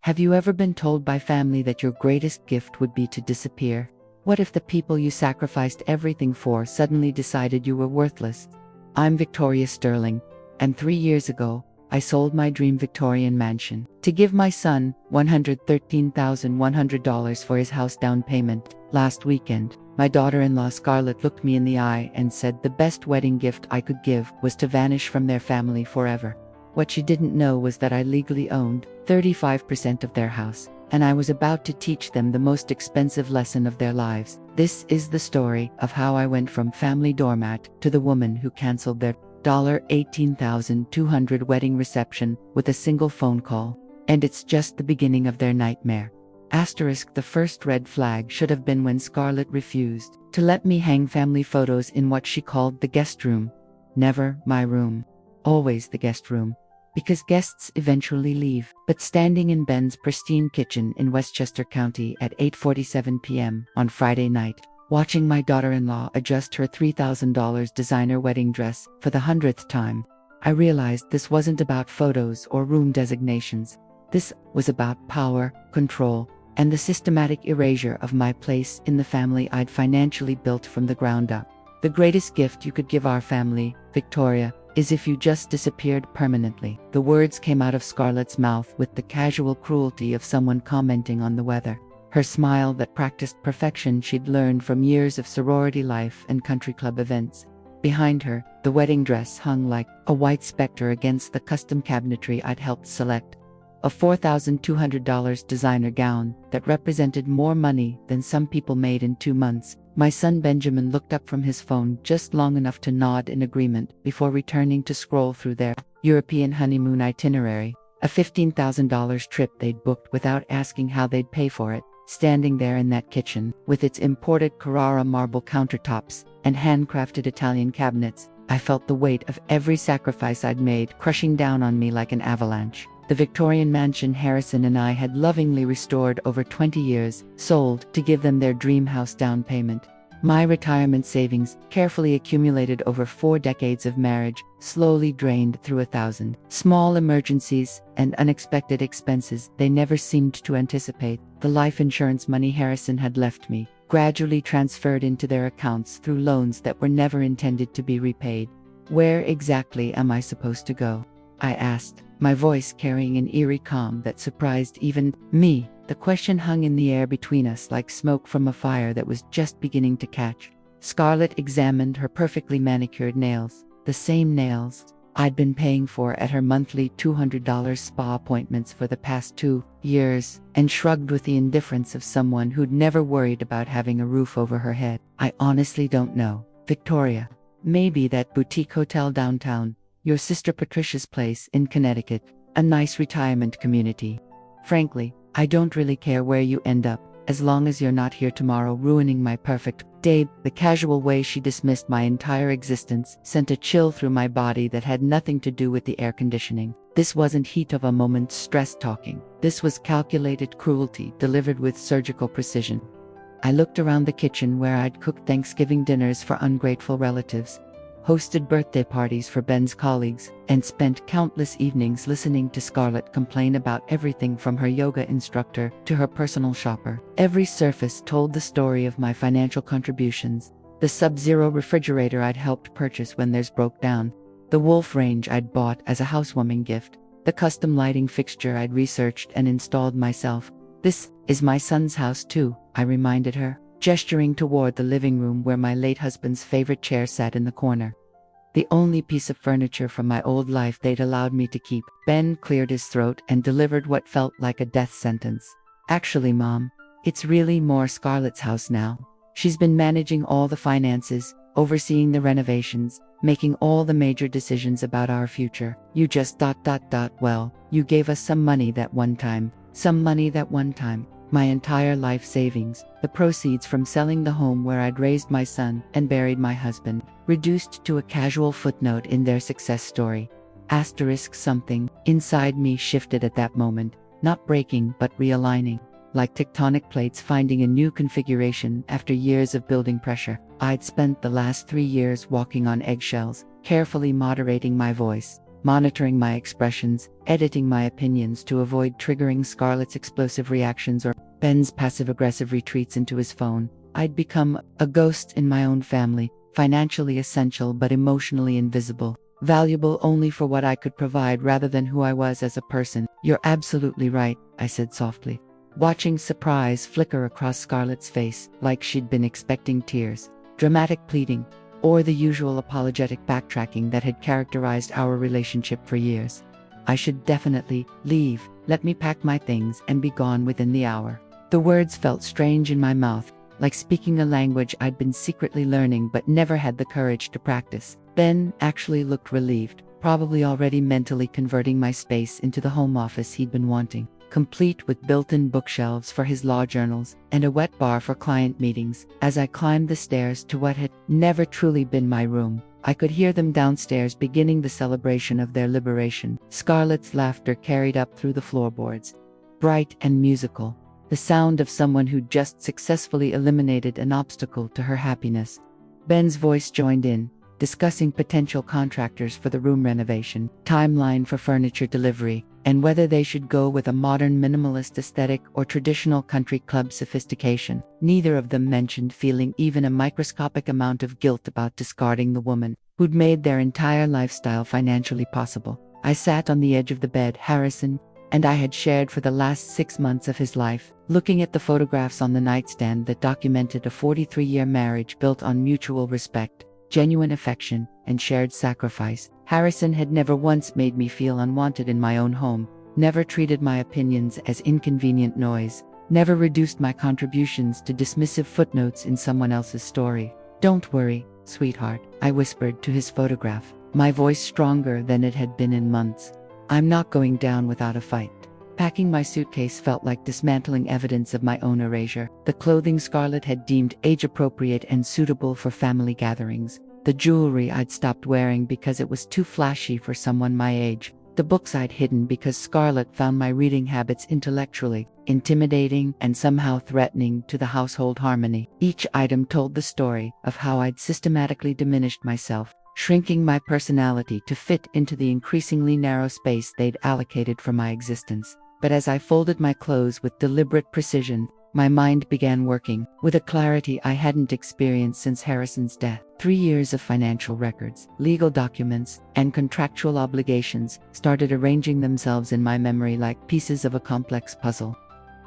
Have you ever been told by family that your greatest gift would be to disappear? What if the people you sacrificed everything for suddenly decided you were worthless? I'm Victoria Sterling, and 3 years ago, I sold my dream Victorian mansion to give my son $113,100 for his house down payment. Last weekend, my daughter-in-law Scarlett looked me in the eye and said the best wedding gift I could give was to vanish from their family forever. What she didn't know was that I legally owned 35% of their house, and I was about to teach them the most expensive lesson of their lives. This is the story of how I went from family doormat to the woman who canceled their $18,200 wedding reception with a single phone call. And it's just the beginning of their nightmare. Asterisk, the first red flag should have been when Scarlett refused to let me hang family photos in what she called the guest room. Never my room. Always the guest room. Because guests eventually leave. But standing in Ben's pristine kitchen in Westchester County at 8:47 p.m. on Friday night, watching my daughter-in-law adjust her $3,000 designer wedding dress for the 100th time, I realized this wasn't about photos or room designations. This was about power, control, and the systematic erasure of my place in the family I'd financially built from the ground up. The greatest gift you could give our family, Victoria, is if you just disappeared permanently. The words came out of Scarlett's mouth with the casual cruelty of someone commenting on the weather. Her smile that practiced perfection she'd learned from years of sorority life and country club events. Behind her, the wedding dress hung like a white specter against the custom cabinetry I'd helped select. A $4,200 designer gown that represented more money than some people made in 2 months. My son Benjamin looked up from his phone just long enough to nod in agreement before returning to scroll through their European honeymoon itinerary, a $15,000 trip they'd booked without asking how they'd pay for it. Standing there in that kitchen, with its imported Carrara marble countertops and handcrafted Italian cabinets, I felt the weight of every sacrifice I'd made crushing down on me like an avalanche. The Victorian mansion Harrison and I had lovingly restored over 20 years, sold to give them their dream house down payment. My retirement savings, carefully accumulated over 4 decades of marriage, slowly drained through 1,000 small emergencies and unexpected expenses they never seemed to anticipate. The life insurance money Harrison had left me, gradually transferred into their accounts through loans that were never intended to be repaid. Where exactly am I supposed to go? I asked, my voice carrying an eerie calm that surprised even me. The question hung in the air between us like smoke from a fire that was just beginning to catch. Scarlett examined her perfectly manicured nails, the same nails I'd been paying for at her monthly $200 spa appointments for the past 2 years, and shrugged with the indifference of someone who'd never worried about having a roof over her head. I honestly don't know, Victoria. Maybe that boutique hotel downtown, your sister Patricia's place in Connecticut, a nice retirement community. Frankly, I don't really care where you end up, as long as you're not here tomorrow ruining my perfect day. The casual way she dismissed my entire existence sent a chill through my body that had nothing to do with the air conditioning. This wasn't heat of a moment's stress talking. This was calculated cruelty delivered with surgical precision. I looked around the kitchen where I'd cooked Thanksgiving dinners for ungrateful relatives, hosted birthday parties for Ben's colleagues, and spent countless evenings listening to Scarlett complain about everything from her yoga instructor to her personal shopper. Every surface told the story of my financial contributions: the Sub-Zero refrigerator I'd helped purchase when theirs broke down, the Wolf range I'd bought as a housewarming gift, the custom lighting fixture I'd researched and installed myself. This is my son's house too, I reminded her, gesturing toward the living room where my late husband's favorite chair sat in the corner. The only piece of furniture from my old life they'd allowed me to keep. Ben cleared his throat and delivered what felt like a death sentence. Actually, Mom, it's really more Scarlett's house now. She's been managing all the finances, overseeing the renovations, making all the major decisions about our future. You just ... Well, you gave us some money that one time. My entire life savings, the proceeds from selling the home where I'd raised my son and buried my husband, reduced to a casual footnote in their success story. Asterisk something inside me shifted at that moment, not breaking but realigning. Like tectonic plates finding a new configuration after years of building pressure. I'd spent the last 3 years walking on eggshells, carefully moderating my voice, monitoring my expressions, editing my opinions to avoid triggering Scarlett's explosive reactions or Ben's passive-aggressive retreats into his phone. I'd become a ghost in my own family, financially essential but emotionally invisible, valuable only for what I could provide rather than who I was as a person. "You're absolutely right," I said softly, watching surprise flicker across Scarlett's face, like she'd been expecting tears, dramatic pleading, or the usual apologetic backtracking that had characterized our relationship for years. "I should definitely leave. Let me pack my things and be gone within the hour." The words felt strange in my mouth, like speaking a language I'd been secretly learning but never had the courage to practice. Ben actually looked relieved, probably already mentally converting my space into the home office he'd been wanting, complete with built-in bookshelves for his law journals and a wet bar for client meetings. As I climbed the stairs to what had never truly been my room, I could hear them downstairs beginning the celebration of their liberation. Scarlett's laughter carried up through the floorboards, bright and musical, the sound of someone who'd just successfully eliminated an obstacle to her happiness. Ben's voice joined in, discussing potential contractors for the room renovation, timeline for furniture delivery, and whether they should go with a modern minimalist aesthetic or traditional country club sophistication. Neither of them mentioned feeling even a microscopic amount of guilt about discarding the woman who'd made their entire lifestyle financially possible. I sat on the edge of the bed Harrison and I had shared for the last 6 months of his life, looking at the photographs on the nightstand that documented a 43-year marriage built on mutual respect, genuine affection, and shared sacrifice. Harrison had never once made me feel unwanted in my own home, never treated my opinions as inconvenient noise, never reduced my contributions to dismissive footnotes in someone else's story. "Don't worry, sweetheart," I whispered to his photograph, my voice stronger than it had been in months. "I'm not going down without a fight." Packing my suitcase felt like dismantling evidence of my own erasure. The clothing Scarlett had deemed age-appropriate and suitable for family gatherings. The jewelry I'd stopped wearing because it was too flashy for someone my age. The books I'd hidden because Scarlett found my reading habits intellectually intimidating and somehow threatening to the household harmony. Each item told the story of how I'd systematically diminished myself, shrinking my personality to fit into the increasingly narrow space they'd allocated for my existence. But as I folded my clothes with deliberate precision, my mind began working with a clarity I hadn't experienced since Harrison's death. 3 years of financial records, legal documents, and contractual obligations started arranging themselves in my memory like pieces of a complex puzzle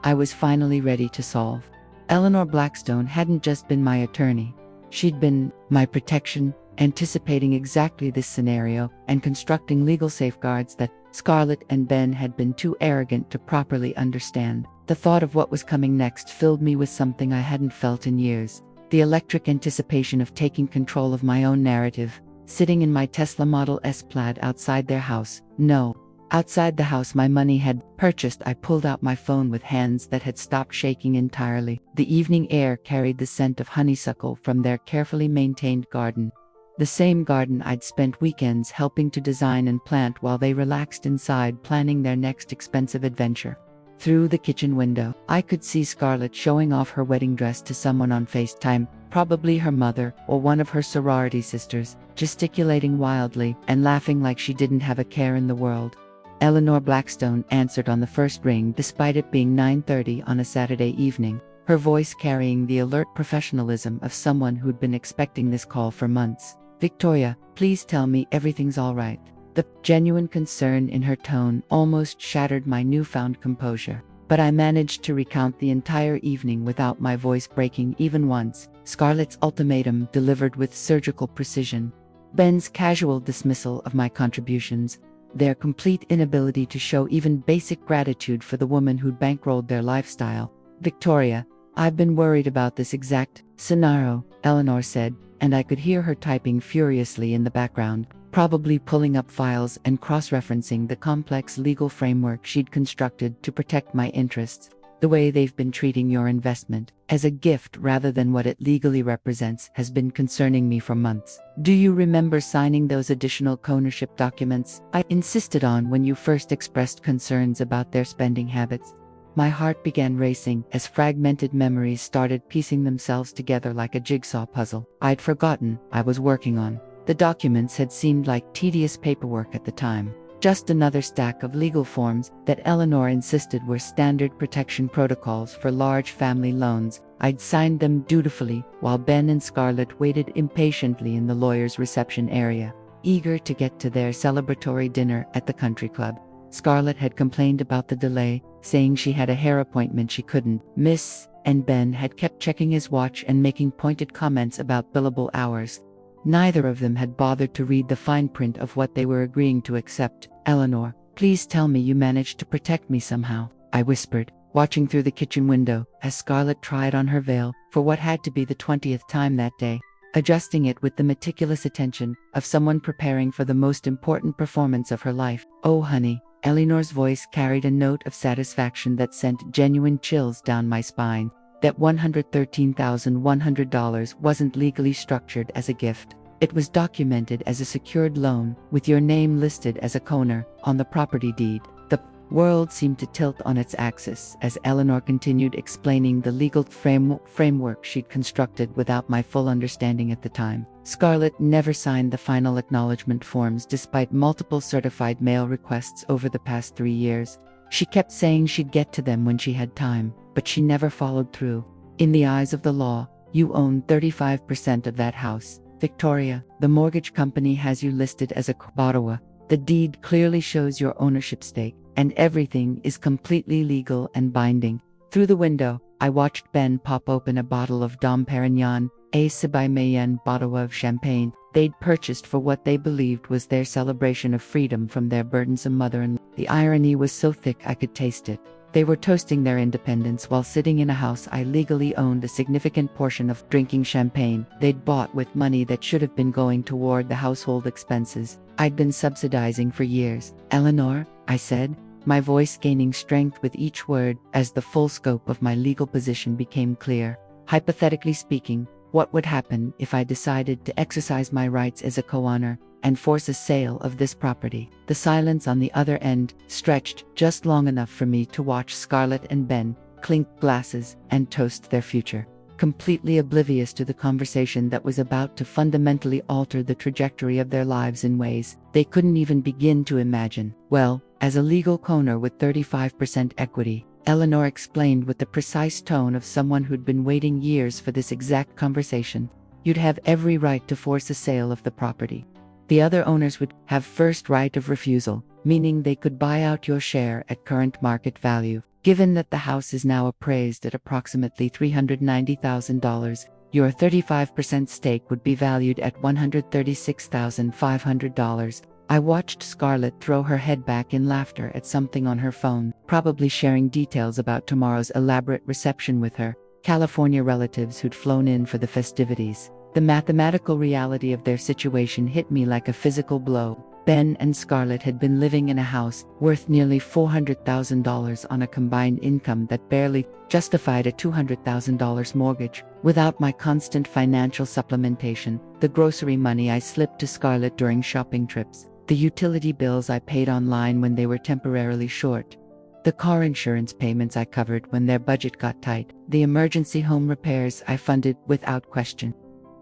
I was finally ready to solve. Eleanor Blackstone hadn't just been my attorney. She'd been my protection, anticipating exactly this scenario and constructing legal safeguards that Scarlett and Ben had been too arrogant to properly understand. The thought of what was coming next filled me with something I hadn't felt in years. The electric anticipation of taking control of my own narrative, sitting in my Tesla Model S Plaid outside their house. No, outside the house my money had purchased. I pulled out my phone with hands that had stopped shaking entirely. The evening air carried the scent of honeysuckle from their carefully maintained garden. The same garden I'd spent weekends helping to design and plant while they relaxed inside planning their next expensive adventure. Through the kitchen window, I could see Scarlett showing off her wedding dress to someone on FaceTime, probably her mother or one of her sorority sisters, gesticulating wildly and laughing like she didn't have a care in the world. Eleanor Blackstone answered on the first ring despite it being 9:30 on a Saturday evening, her voice carrying the alert professionalism of someone who'd been expecting this call for months. "Victoria, please tell me everything's all right." The genuine concern in her tone almost shattered my newfound composure, but I managed to recount the entire evening without my voice breaking even once. Scarlett's ultimatum delivered with surgical precision, Ben's casual dismissal of my contributions, their complete inability to show even basic gratitude for the woman who'd bankrolled their lifestyle. "Victoria, I've been worried about this exact scenario," Eleanor said, and I could hear her typing furiously in the background, probably pulling up files and cross-referencing the complex legal framework she'd constructed to protect my interests. "The way they've been treating your investment as a gift rather than what it legally represents has been concerning me for months. Do you remember signing those additional co-ownership documents I insisted on when you first expressed concerns about their spending habits?" My heart began racing as fragmented memories started piecing themselves together like a jigsaw puzzle I'd forgotten I was working on. The documents had seemed like tedious paperwork at the time. Just another stack of legal forms that Eleanor insisted were standard protection protocols for large family loans. I'd signed them dutifully, while Ben and Scarlett waited impatiently in the lawyer's reception area, eager to get to their celebratory dinner at the country club. Scarlett had complained about the delay, saying she had a hair appointment she couldn't miss, and Ben had kept checking his watch and making pointed comments about billable hours. Neither of them had bothered to read the fine print of what they were agreeing to accept. "Eleanor, please tell me you managed to protect me somehow," I whispered, watching through the kitchen window as Scarlett tried on her veil for what had to be the 20th time that day, adjusting it with the meticulous attention of someone preparing for the most important performance of her life. "Oh honey," Eleanor's voice carried a note of satisfaction that sent genuine chills down my spine. That $113,100 wasn't legally structured as a gift. It was documented as a secured loan, with your name listed as a co-owner on the property deed. The world seemed to tilt on its axis as Eleanor continued explaining the legal framework she'd constructed without my full understanding at the time. Scarlett never signed the final acknowledgement forms despite multiple certified mail requests over the past 3 years. She kept saying she'd get to them when she had time, but she never followed through. In the eyes of the law, you own 35% of that house. Victoria, the mortgage company has you listed as a co-borrower. The deed clearly shows your ownership stake, and everything is completely legal and binding. Through the window, I watched Ben pop open a bottle of Dom Perignon, a Sibaimayan bottle of champagne they'd purchased for what they believed was their celebration of freedom from their burdensome mother-in-law. The irony was so thick I could taste it. They were toasting their independence while sitting in a house I legally owned a significant portion of, drinking champagne they'd bought with money that should have been going toward the household expenses I'd been subsidizing for years. "Eleanor," I said, my voice gaining strength with each word as the full scope of my legal position became clear. "Hypothetically speaking, what would happen if I decided to exercise my rights as a co-owner and force a sale of this property?" The silence on the other end stretched just long enough for me to watch Scarlett and Ben clink glasses and toast their future, completely oblivious to the conversation that was about to fundamentally alter the trajectory of their lives in ways they couldn't even begin to imagine. "Well, as a legal co-owner with 35% equity," Eleanor explained with the precise tone of someone who'd been waiting years for this exact conversation, "you'd have every right to force a sale of the property. The other owners would have first right of refusal, meaning they could buy out your share at current market value. Given that the house is now appraised at approximately $390,000, your 35% stake would be valued at $136,500. I watched Scarlett throw her head back in laughter at something on her phone, probably sharing details about tomorrow's elaborate reception with her California relatives who'd flown in for the festivities. The mathematical reality of their situation hit me like a physical blow. Ben and Scarlett had been living in a house worth nearly $400,000 on a combined income that barely justified a $200,000 mortgage. Without my constant financial supplementation, the grocery money I slipped to Scarlett during shopping trips, the utility bills I paid online when they were temporarily short, the car insurance payments I covered when their budget got tight, the emergency home repairs I funded without question.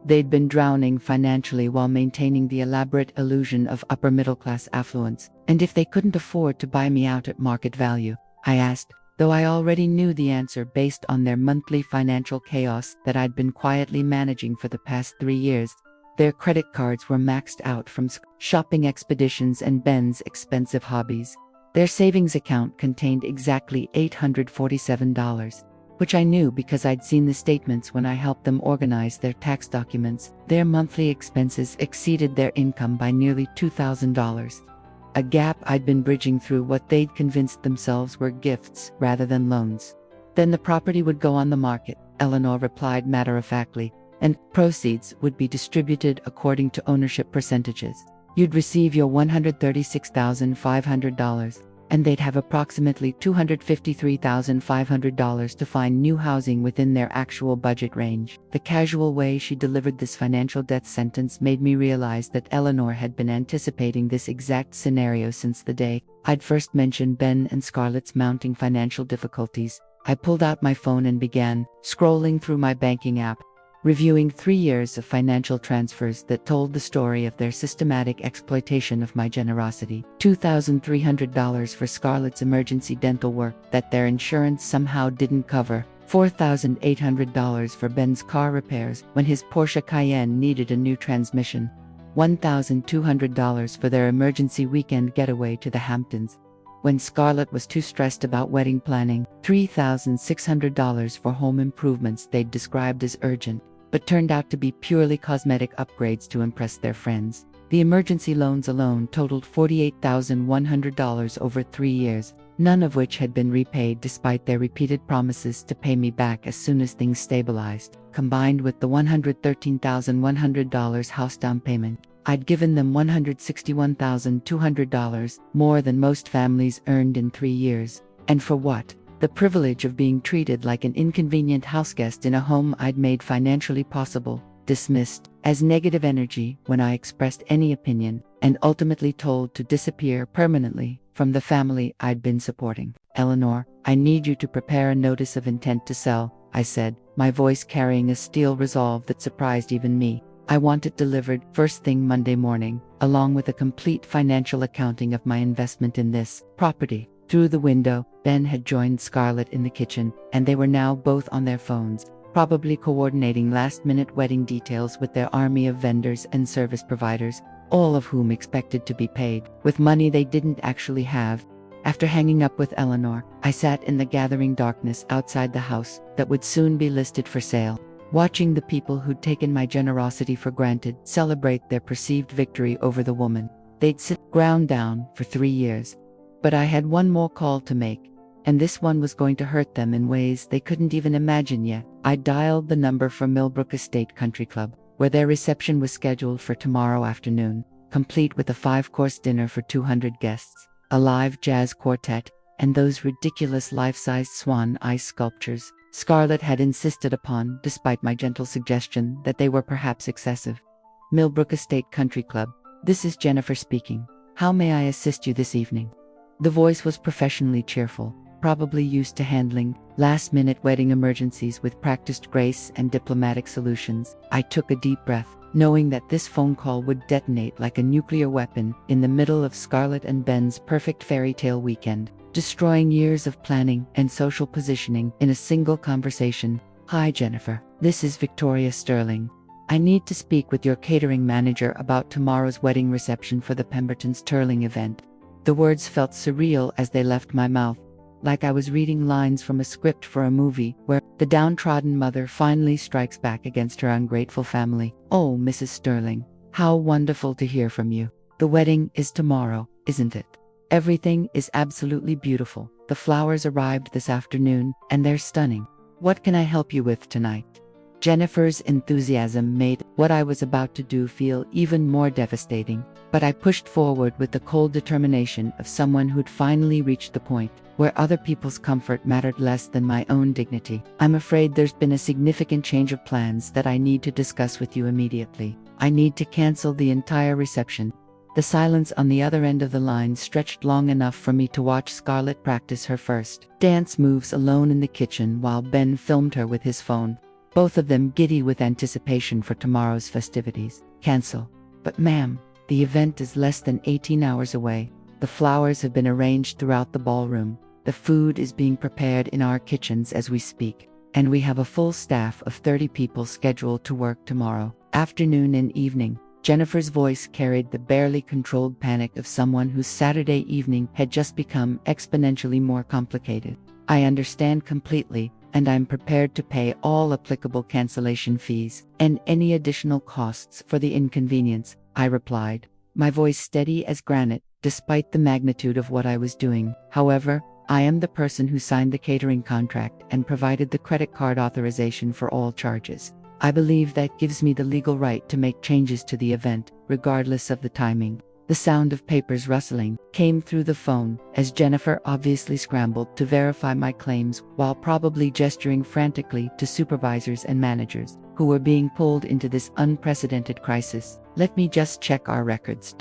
They'd been drowning financially while maintaining the elaborate illusion of upper-middle-class affluence. And if they couldn't afford to buy me out at market value, I asked, though I already knew the answer based on their monthly financial chaos that I'd been quietly managing for the past 3 years. Their credit cards were maxed out from shopping expeditions and Ben's expensive hobbies. Their savings account contained exactly $847. Which I knew because I'd seen the statements when I helped them organize their tax documents. Their monthly expenses exceeded their income by nearly $2,000. A gap I'd been bridging through what they'd convinced themselves were gifts rather than loans. "Then the property would go on the market," Eleanor replied matter-of-factly, "and proceeds would be distributed according to ownership percentages. You'd receive your $136,500. And they'd have approximately $253,500 to find new housing within their actual budget range." The casual way she delivered this financial death sentence made me realize that Eleanor had been anticipating this exact scenario since the day I'd first mentioned Ben and Scarlett's mounting financial difficulties. I pulled out my phone and began scrolling through my banking app. reviewing 3 years of financial transfers that told the story of their systematic exploitation of my generosity. $2,300 for Scarlett's emergency dental work that their insurance somehow didn't cover. $4,800 for Ben's car repairs when his Porsche Cayenne needed a new transmission. $1,200 for their emergency weekend getaway to the Hamptons when Scarlett was too stressed about wedding planning. $3,600 for home improvements they'd described as urgent, but turned out to be purely cosmetic upgrades to impress their friends. The emergency loans alone totaled $48,100 over 3 years, none of which had been repaid despite their repeated promises to pay me back as soon as things stabilized. Combined with the $113,100 house down payment, I'd given them $161,200, more than most families earned in 3 years. And for what? The privilege of being treated like an inconvenient houseguest in a home I'd made financially possible, dismissed as negative energy when I expressed any opinion, and ultimately told to disappear permanently from the family I'd been supporting. "Eleanor, I need you to prepare a notice of intent to sell," I said, my voice carrying a steel resolve that surprised even me. I want it delivered first thing Monday morning, along with a complete financial accounting of my investment in this property. Through the window, Ben had joined Scarlett in the kitchen, and they were now both on their phones, probably coordinating last-minute wedding details with their army of vendors and service providers, all of whom expected to be paid with money they didn't actually have. After hanging up with Eleanor, I sat in the gathering darkness outside the house that would soon be listed for sale, watching the people who'd taken my generosity for granted celebrate their perceived victory over the woman they'd sit ground down for 3 years. But I had one more call to make, and this one was going to hurt them in ways they couldn't even imagine yet. I dialed the number for Millbrook Estate Country Club, where their reception was scheduled for tomorrow afternoon, complete with a 5-course dinner for 200 guests, a live jazz quartet, and those ridiculous life-sized swan ice sculptures Scarlett had insisted upon despite my gentle suggestion that they were perhaps excessive. "Millbrook Estate Country Club, this is Jennifer speaking. How may I assist you this evening?" The voice was professionally cheerful, probably used to handling last-minute wedding emergencies with practiced grace and diplomatic solutions. I took a deep breath, knowing that this phone call would detonate like a nuclear weapon in the middle of Scarlett and Ben's perfect fairy tale weekend, destroying years of planning and social positioning in a single conversation. "Hi Jennifer, this is Victoria Sterling. I need to speak with your catering manager about tomorrow's wedding reception for the Pemberton's Turling event." The words felt surreal as they left my mouth, like I was reading lines from a script for a movie where the downtrodden mother finally strikes back against her ungrateful family. "Oh, Mrs. Sterling, how wonderful to hear from you. The wedding is tomorrow, isn't it? Everything is absolutely beautiful. The flowers arrived this afternoon, and they're stunning. What can I help you with tonight?" Jennifer's enthusiasm made what I was about to do feel even more devastating, but I pushed forward with the cold determination of someone who'd finally reached the point where other people's comfort mattered less than my own dignity. "I'm afraid there's been a significant change of plans that I need to discuss with you immediately. I need to cancel the entire reception." The silence on the other end of the line stretched long enough for me to watch Scarlett practice her first dance moves alone in the kitchen while Ben filmed her with his phone, both of them giddy with anticipation for tomorrow's festivities. "Cancel? But ma'am, the event is less than 18 hours away. The flowers have been arranged throughout the ballroom. The food is being prepared in our kitchens as we speak, and we have a full staff of 30 people scheduled to work tomorrow afternoon and evening." Jennifer's voice carried the barely controlled panic of someone whose Saturday evening had just become exponentially more complicated. "I understand completely, and I'm prepared to pay all applicable cancellation fees and any additional costs for the inconvenience," I replied, my voice steady as granite despite the magnitude of what I was doing. "However, I am the person who signed the catering contract and provided the credit card authorization for all charges. I believe that gives me the legal right to make changes to the event, regardless of the timing." The sound of papers rustling came through the phone as Jennifer obviously scrambled to verify my claims while probably gesturing frantically to supervisors and managers who were being pulled into this unprecedented crisis. "Let me just check our records.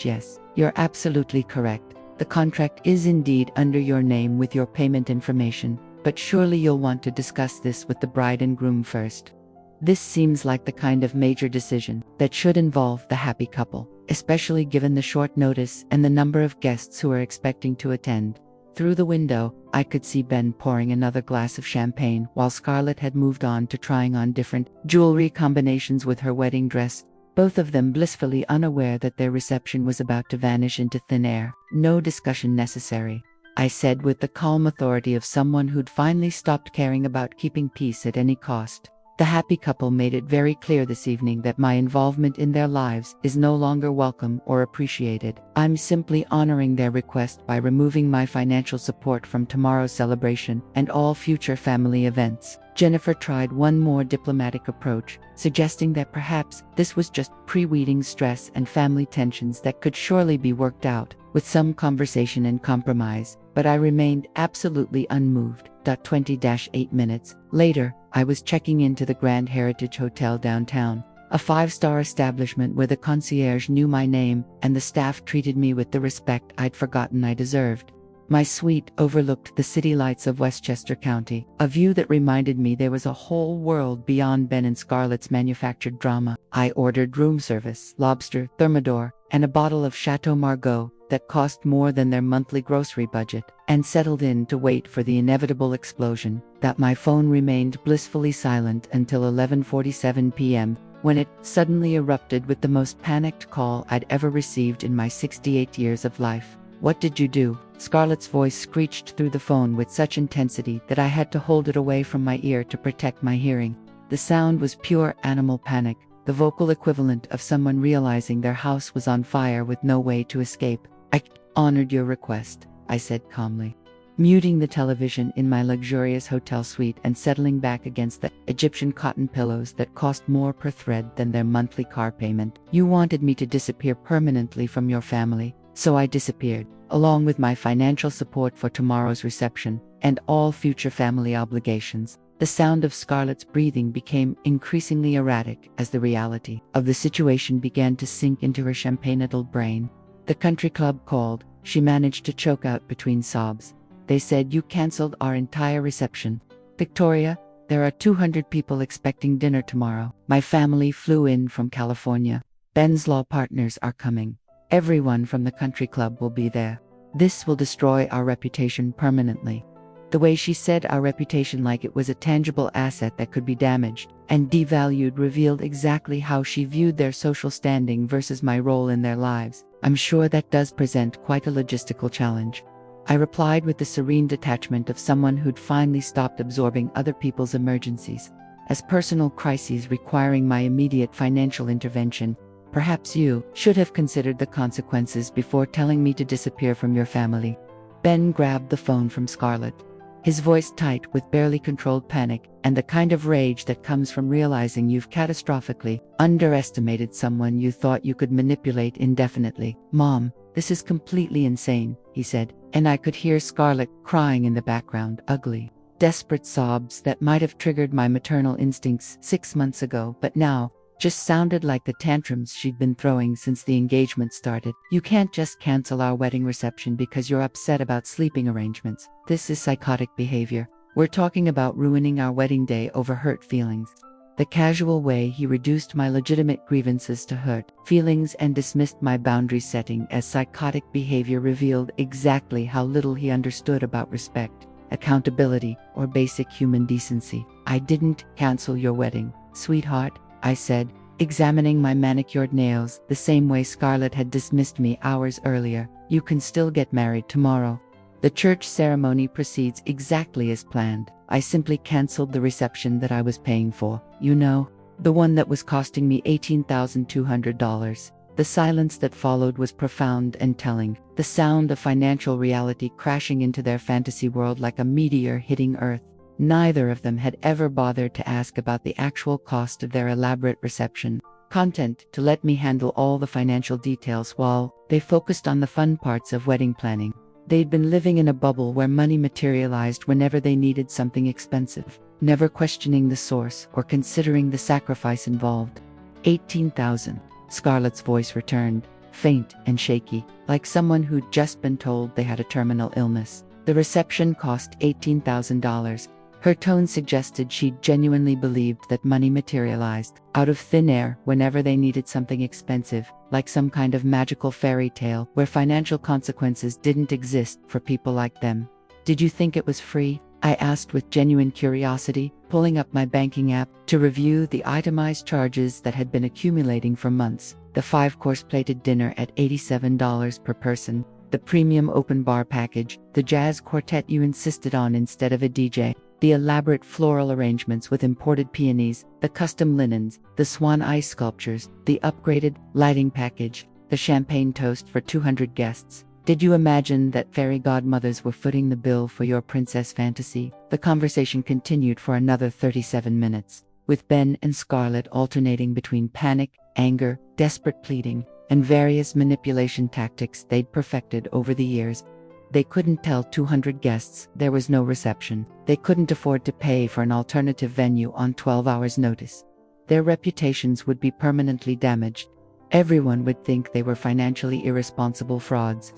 Yes, you're absolutely correct. The contract is indeed under your name with your payment information, but surely you'll want to discuss this with the bride and groom first." This seems like the kind of major decision that should involve the happy couple, especially given the short notice and the number of guests who are expecting to attend. Through the window, I could see Ben pouring another glass of champagne while Scarlett had moved on to trying on different jewelry combinations with her wedding dress, both of them blissfully unaware that their reception was about to vanish into thin air. "No discussion necessary," I said with the calm authority of someone who'd finally stopped caring about keeping peace at any cost. The happy couple made it very clear this evening that my involvement in their lives is no longer welcome or appreciated. I'm simply honoring their request by removing my financial support from tomorrow's celebration and all future family events. Jennifer tried one more diplomatic approach, suggesting that perhaps this was just pre-wedding stress and family tensions that could surely be worked out with some conversation and compromise, but I remained absolutely unmoved. 20-8 minutes later, I was checking into the Grand Heritage Hotel downtown, a 5-star establishment where the concierge knew my name and the staff treated me with the respect I'd forgotten I deserved. My suite overlooked the city lights of Westchester County, a view that reminded me there was a whole world beyond Ben and Scarlett's manufactured drama. I ordered room service, lobster, thermidor, and a bottle of Chateau Margaux that cost more than their monthly grocery budget, and settled in to wait for the inevitable explosion. That my phone remained blissfully silent until 11:47 p.m., when it suddenly erupted with the most panicked call I'd ever received in my 68 years of life. "What did you do?" Scarlett's voice screeched through the phone with such intensity that I had to hold it away from my ear to protect my hearing. The sound was pure animal panic, the vocal equivalent of someone realizing their house was on fire with no way to escape. "I honored your request," I said calmly, muting the television in my luxurious hotel suite and settling back against the Egyptian cotton pillows that cost more per thread than their monthly car payment. "You wanted me to disappear permanently from your family, so I disappeared, along with my financial support for tomorrow's reception and all future family obligations." The sound of Scarlett's breathing became increasingly erratic as the reality of the situation began to sink into her champagne-addled brain. "The country club called," she managed to choke out between sobs. "They said you canceled our entire reception. Victoria, there are 200 people expecting dinner tomorrow. My family flew in from California. Ben's law partners are coming. Everyone from the country club will be there. This will destroy our reputation permanently." The way she said our reputation like it was a tangible asset that could be damaged and devalued revealed exactly how she viewed their social standing versus my role in their lives. "I'm sure that does present quite a logistical challenge," I replied with the serene detachment of someone who'd finally stopped absorbing other people's emergencies as personal crises requiring my immediate financial intervention. "Perhaps you should have considered the consequences before telling me to disappear from your family." Ben grabbed the phone from Scarlett, his voice tight with barely controlled panic and the kind of rage that comes from realizing you've catastrophically underestimated someone you thought you could manipulate indefinitely. "Mom, this is completely insane," he said, and I could hear Scarlett crying in the background, ugly, desperate sobs that might have triggered my maternal instincts 6 months ago, but now just sounded like the tantrums she'd been throwing since the engagement started. "You can't just cancel our wedding reception because you're upset about sleeping arrangements. This is psychotic behavior. We're talking about ruining our wedding day over hurt feelings." The casual way he reduced my legitimate grievances to hurt feelings and dismissed my boundary setting as psychotic behavior revealed exactly how little he understood about respect, accountability, or basic human decency. "I didn't cancel your wedding, sweetheart," I said, examining my manicured nails the same way Scarlett had dismissed me hours earlier. "You can still get married tomorrow. The church ceremony proceeds exactly as planned. I simply canceled the reception that I was paying for. You know, the one that was costing me $18,200. The silence that followed was profound and telling, the sound of financial reality crashing into their fantasy world like a meteor hitting Earth. Neither of them had ever bothered to ask about the actual cost of their elaborate reception, content to let me handle all the financial details while they focused on the fun parts of wedding planning. They'd been living in a bubble where money materialized whenever they needed something expensive, never questioning the source or considering the sacrifice involved. 18,000. Scarlett's voice returned, faint and shaky, like someone who'd just been told they had a terminal illness. The reception cost $18,000. Her tone suggested she genuinely believed that money materialized out of thin air whenever they needed something expensive, like some kind of magical fairy tale where financial consequences didn't exist for people like them. "Did you think it was free?" I asked with genuine curiosity, pulling up my banking app to review the itemized charges that had been accumulating for months. The 5-course plated dinner at $87 per person, the premium open bar package, the jazz quartet you insisted on instead of a DJ, the elaborate floral arrangements with imported peonies, the custom linens, the swan ice sculptures, the upgraded lighting package, the champagne toast for 200 guests. Did you imagine that fairy godmothers were footing the bill for your princess fantasy? The conversation continued for another 37 minutes, with Ben and Scarlett alternating between panic, anger, desperate pleading, and various manipulation tactics they'd perfected over the years. They couldn't tell 200 guests there was no reception. They couldn't afford to pay for an alternative venue on 12 hours' notice. Their reputations would be permanently damaged. Everyone would think they were financially irresponsible frauds.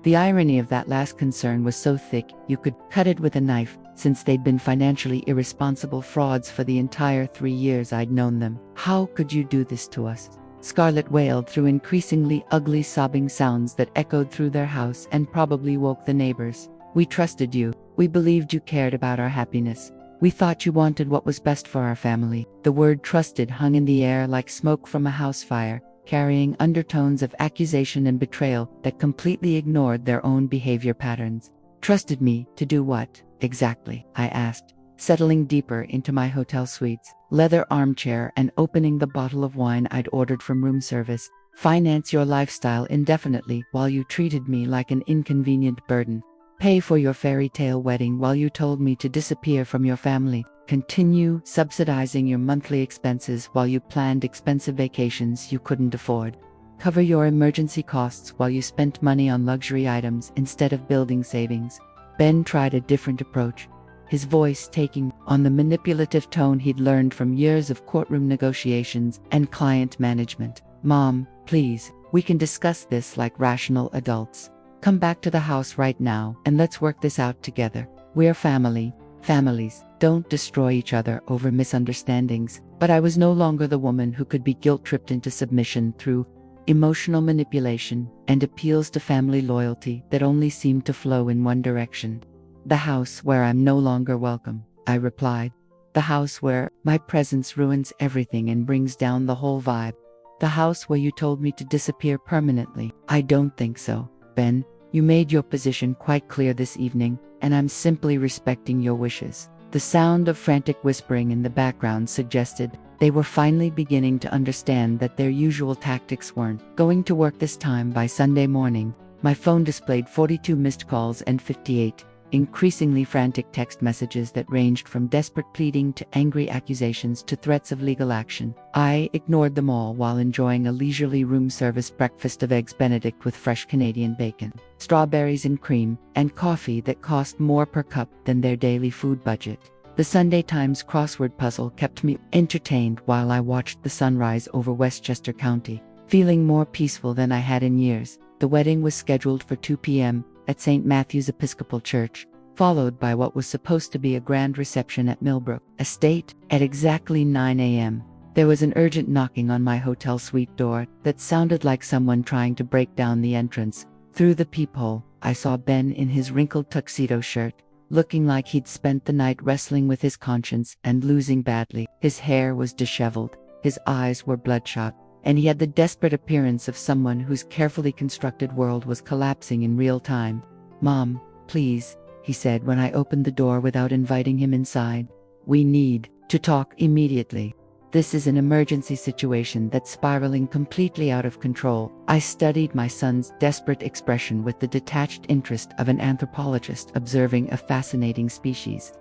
The irony of that last concern was so thick you could cut it with a knife, since they'd been financially irresponsible frauds for the entire 3 years I'd known them. "How could you do this to us?" Scarlett wailed through increasingly ugly sobbing sounds that echoed through their house and probably woke the neighbors. "We trusted you. We believed you cared about our happiness. We thought you wanted what was best for our family." The word trusted hung in the air like smoke from a house fire, carrying undertones of accusation and betrayal that completely ignored their own behavior patterns. "Trusted me to do what, exactly?" I asked, settling deeper into my hotel suite's leather armchair and opening the bottle of wine I'd ordered from room service. "Finance your lifestyle indefinitely while you treated me like an inconvenient burden. Pay for your fairy tale wedding while you told me to disappear from your family. Continue subsidizing your monthly expenses while you planned expensive vacations you couldn't afford. Cover your emergency costs while you spent money on luxury items instead of building savings." Ben tried a different approach, his voice taking on the manipulative tone he'd learned from years of courtroom negotiations and client management. "Mom, please, we can discuss this like rational adults. Come back to the house right now and let's work this out together. We're family. Families don't destroy each other over misunderstandings." But I was no longer the woman who could be guilt-tripped into submission through emotional manipulation and appeals to family loyalty that only seemed to flow in one direction. "The house where I'm no longer welcome," I replied. "The house where my presence ruins everything and brings down the whole vibe. The house where you told me to disappear permanently." "I don't think so, Ben. You made your position quite clear this evening, and I'm simply respecting your wishes." The sound of frantic whispering in the background suggested they were finally beginning to understand that their usual tactics weren't going to work this time. By Sunday morning, my phone displayed 42 missed calls and 58 increasingly frantic text messages that ranged from desperate pleading to angry accusations to threats of legal action. I ignored them all while enjoying a leisurely room service breakfast of eggs Benedict with fresh Canadian bacon, strawberries and cream, and coffee that cost more per cup than their daily food budget. The Sunday Times crossword puzzle kept me entertained while I watched the sunrise over Westchester County, feeling more peaceful than I had in years. The wedding was scheduled for 2 p.m. at St. Matthew's Episcopal Church, followed by what was supposed to be a grand reception at Millbrook Estate at exactly 9 a.m. There was an urgent knocking on my hotel suite door that sounded like someone trying to break down the entrance. Through the peephole, I saw Ben in his wrinkled tuxedo shirt, looking like he'd spent the night wrestling with his conscience and losing badly. His hair was disheveled, his eyes were bloodshot, and he had the desperate appearance of someone whose carefully constructed world was collapsing in real time. "Mom, please," he said when I opened the door without inviting him inside. "We need to talk immediately. This is an emergency situation that's spiraling completely out of control." I studied my son's desperate expression with the detached interest of an anthropologist observing a fascinating species.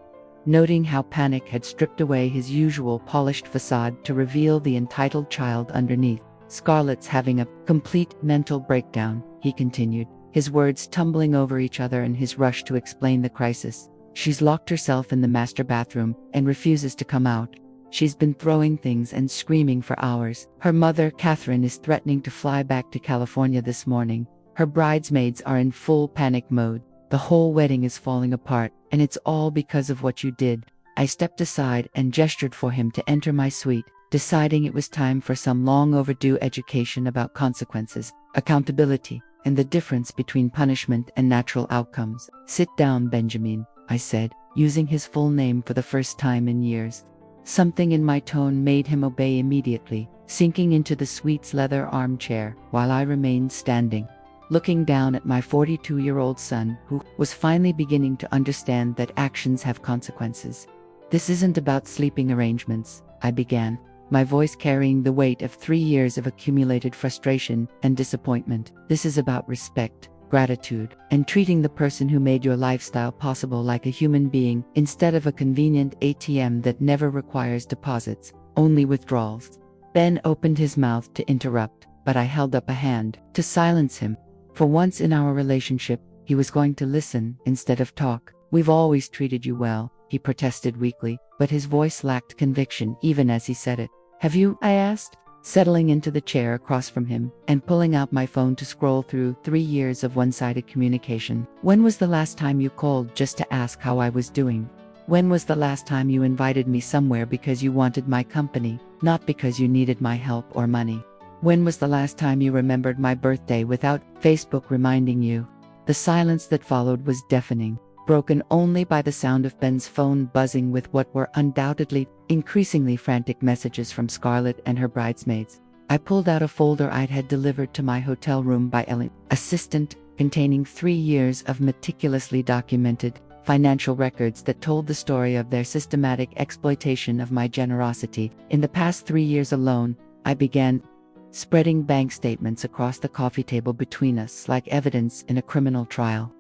Noting how panic had stripped away his usual polished facade to reveal the entitled child underneath. "Scarlett's having a complete mental breakdown," he continued, his words tumbling over each other in his rush to explain the crisis. "She's locked herself in the master bathroom and refuses to come out. She's been throwing things and screaming for hours. Her mother, Catherine, is threatening to fly back to California this morning. Her bridesmaids are in full panic mode. The whole wedding is falling apart, and it's all because of what you did." I stepped aside and gestured for him to enter my suite, deciding it was time for some long overdue education about consequences, accountability, and the difference between punishment and natural outcomes. "Sit down, Benjamin," I said, using his full name for the first time in years. Something in my tone made him obey immediately, sinking into the suite's leather armchair while I remained standing, looking down at my 42-year-old son, who was finally beginning to understand that actions have consequences. "This isn't about sleeping arrangements," I began, my voice carrying the weight of 3 years of accumulated frustration and disappointment. "This is about respect, gratitude, and treating the person who made your lifestyle possible like a human being instead of a convenient ATM that never requires deposits, only withdrawals." Ben opened his mouth to interrupt, but I held up a hand to silence him. For once in our relationship, he was going to listen instead of talk. "We've always treated you well," he protested weakly, but his voice lacked conviction even as he said it. "Have you?" I asked, settling into the chair across from him and pulling out my phone to scroll through 3 years of one-sided communication. "When was the last time you called just to ask how I was doing? When was the last time you invited me somewhere because you wanted my company, not because you needed my help or money? When was the last time you remembered my birthday without Facebook reminding you?" The silence that followed was deafening, broken only by the sound of Ben's phone buzzing with what were undoubtedly increasingly frantic messages from Scarlett and her bridesmaids. I pulled out a folder I'd had delivered to my hotel room by Ellen, assistant, containing 3 years of meticulously documented financial records that told the story of their systematic exploitation of my generosity. "In the past 3 years alone," I began, spreading bank statements across the coffee table between us like evidence in a criminal trial.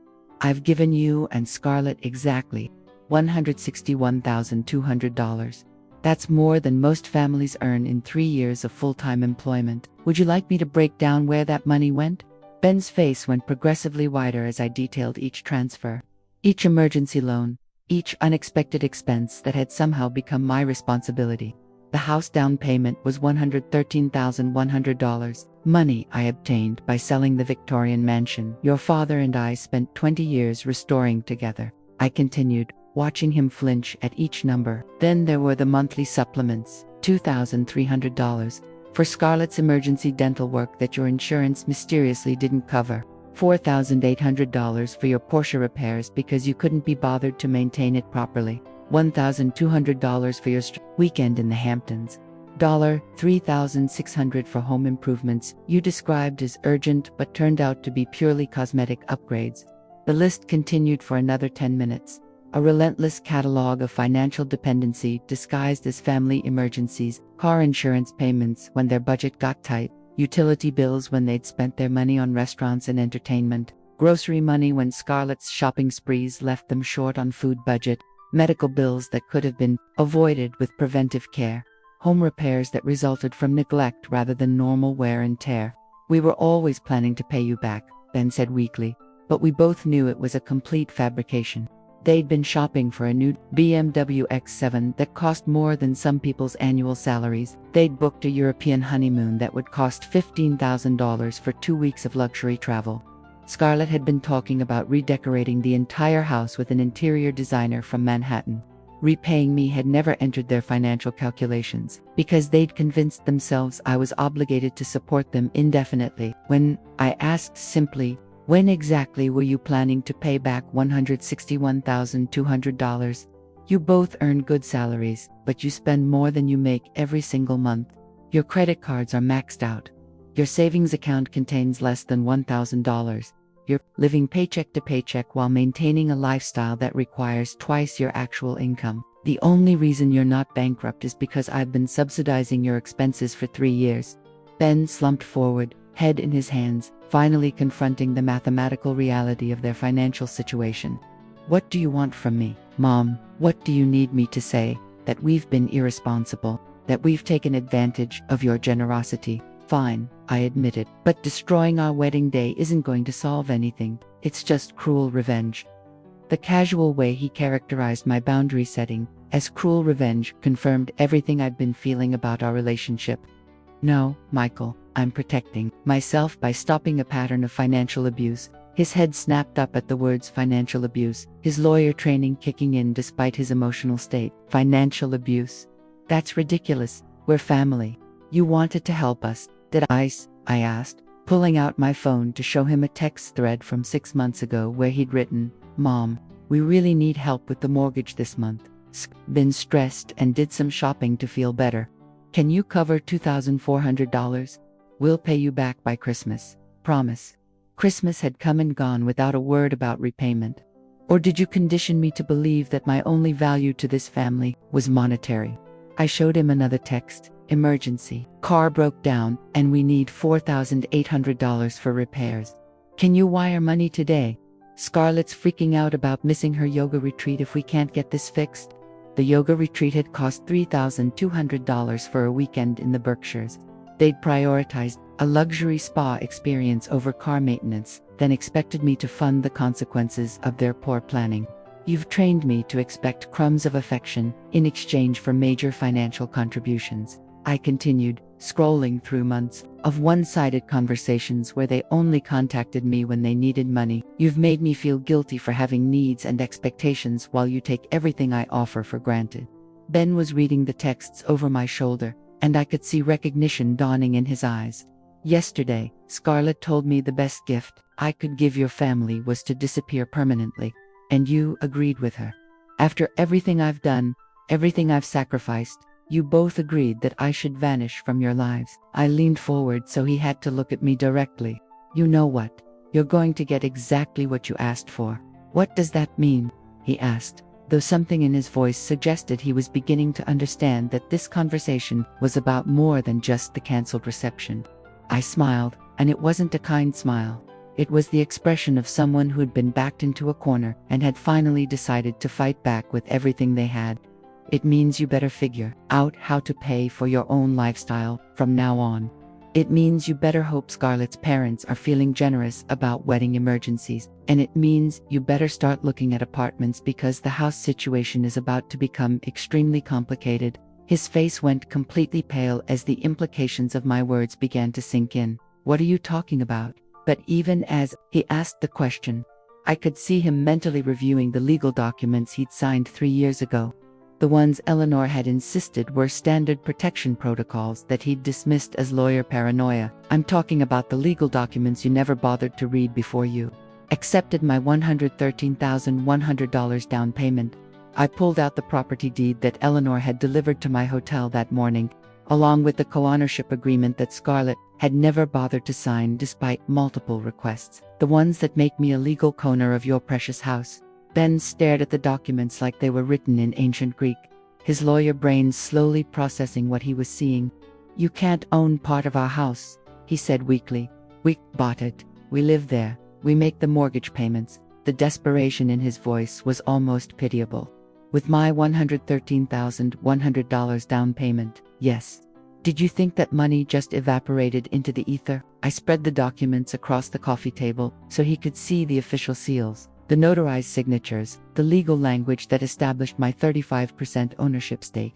"I've given you and Scarlett exactly $161,200. That's more than most families earn in 3 years of full-time employment. Would you like me to break down where that money went?" Ben's face went progressively wider as I detailed each transfer, each emergency loan, each unexpected expense that had somehow become my responsibility. The house down payment was $113,100, money I obtained by selling the Victorian mansion your father and I spent 20 years restoring together. I continued, watching him flinch at each number. Then there were the monthly supplements, $2,300, for Scarlett's emergency dental work that your insurance mysteriously didn't cover. $4,800 for your Porsche repairs because you couldn't be bothered to maintain it properly. $1,200 for your weekend in the Hamptons. $3,600 for home improvements you described as urgent but turned out to be purely cosmetic upgrades. The list continued for another 10 minutes. A relentless catalog of financial dependency disguised as family emergencies, car insurance payments when their budget got tight, utility bills when they'd spent their money on restaurants and entertainment, grocery money when Scarlett's shopping sprees left them short on food budget, medical bills that could have been avoided with preventive care, home repairs that resulted from neglect rather than normal wear and tear. "We were always planning to pay you back," Ben said weakly, but we both knew it was a complete fabrication. They'd been shopping for a new BMW X7 that cost more than some people's annual salaries. They'd booked a European honeymoon that would cost $15,000 for 2 weeks of luxury travel. Scarlett had been talking about redecorating the entire house with an interior designer from Manhattan. Repaying me had never entered their financial calculations, because they'd convinced themselves I was obligated to support them indefinitely. When I asked simply, "When exactly were you planning to pay back $161,200? You both earn good salaries, but you spend more than you make every single month. Your credit cards are maxed out. Your savings account contains less than $1,000. You're living paycheck to paycheck while maintaining a lifestyle that requires twice your actual income. The only reason you're not bankrupt is because I've been subsidizing your expenses for 3 years." Ben slumped forward, head in his hands, finally confronting the mathematical reality of their financial situation. "What do you want from me, Mom? What do you need me to say? That we've been irresponsible? That we've taken advantage of your generosity?" "Fine," I admitted, "but destroying our wedding day isn't going to solve anything. It's just cruel revenge." The casual way he characterized my boundary setting as cruel revenge confirmed everything I'd been feeling about our relationship. "No, Michael, I'm protecting myself by stopping a pattern of financial abuse, His head snapped up at the words financial abuse, his lawyer training kicking in despite his emotional state. Financial abuse? That's ridiculous. We're family. You wanted to help us, did I asked, pulling out my phone to show him a text thread from 6 months ago where he'd written, "Mom, we really need help with the mortgage this month. Been stressed and did some shopping to feel better. Can you cover $2,400? We'll pay you back by Christmas. Promise." Christmas had come and gone without a word about repayment. Or did you condition me to believe that my only value to this family was monetary? I showed him another text. Emergency. Car broke down, and we need $4,800 for repairs. Can you wire money today? Scarlett's freaking out about missing her yoga retreat if we can't get this fixed. The yoga retreat had cost $3,200 for a weekend in the Berkshires. They'd prioritized a luxury spa experience over car maintenance, then expected me to fund the consequences of their poor planning. You've trained me to expect crumbs of affection in exchange for major financial contributions. I continued, scrolling through months of one-sided conversations where they only contacted me when they needed money. You've made me feel guilty for having needs and expectations while you take everything I offer for granted. Ben was reading the texts over my shoulder, and I could see recognition dawning in his eyes. Yesterday, Scarlett told me the best gift I could give your family was to disappear permanently, and you agreed with her. After everything I've done, everything I've sacrificed, you both agreed that I should vanish from your lives. I leaned forward so he had to look at me directly. You know what? You're going to get exactly what you asked for. What does that mean? He asked, though something in his voice suggested he was beginning to understand that this conversation was about more than just the cancelled reception. I smiled, and it wasn't a kind smile. It was the expression of someone who'd been backed into a corner and had finally decided to fight back with everything they had. It means you better figure out how to pay for your own lifestyle from now on. It means you better hope Scarlett's parents are feeling generous about wedding emergencies, and it means you better start looking at apartments because the house situation is about to become extremely complicated. His face went completely pale as the implications of my words began to sink in. What are you talking about? But even as he asked the question, I could see him mentally reviewing the legal documents he'd signed 3 years ago. The ones Eleanor had insisted were standard protection protocols that he'd dismissed as lawyer paranoia. I'm talking about the legal documents you never bothered to read before you accepted my $113,100 down payment. I pulled out the property deed that Eleanor had delivered to my hotel that morning, along with the co-ownership agreement that Scarlett had never bothered to sign despite multiple requests, the ones that make me a legal co-owner of your precious house. Ben stared at the documents like they were written in ancient Greek, his lawyer brain slowly processing what he was seeing. You can't own part of our house, he said weakly. We bought it. We live there. We make the mortgage payments. The desperation in his voice was almost pitiable. With my $113,100 down payment, yes. Did you think that money just evaporated into the ether? I spread the documents across the coffee table so he could see the official seals, the notarized signatures, the legal language that established my 35% ownership stake.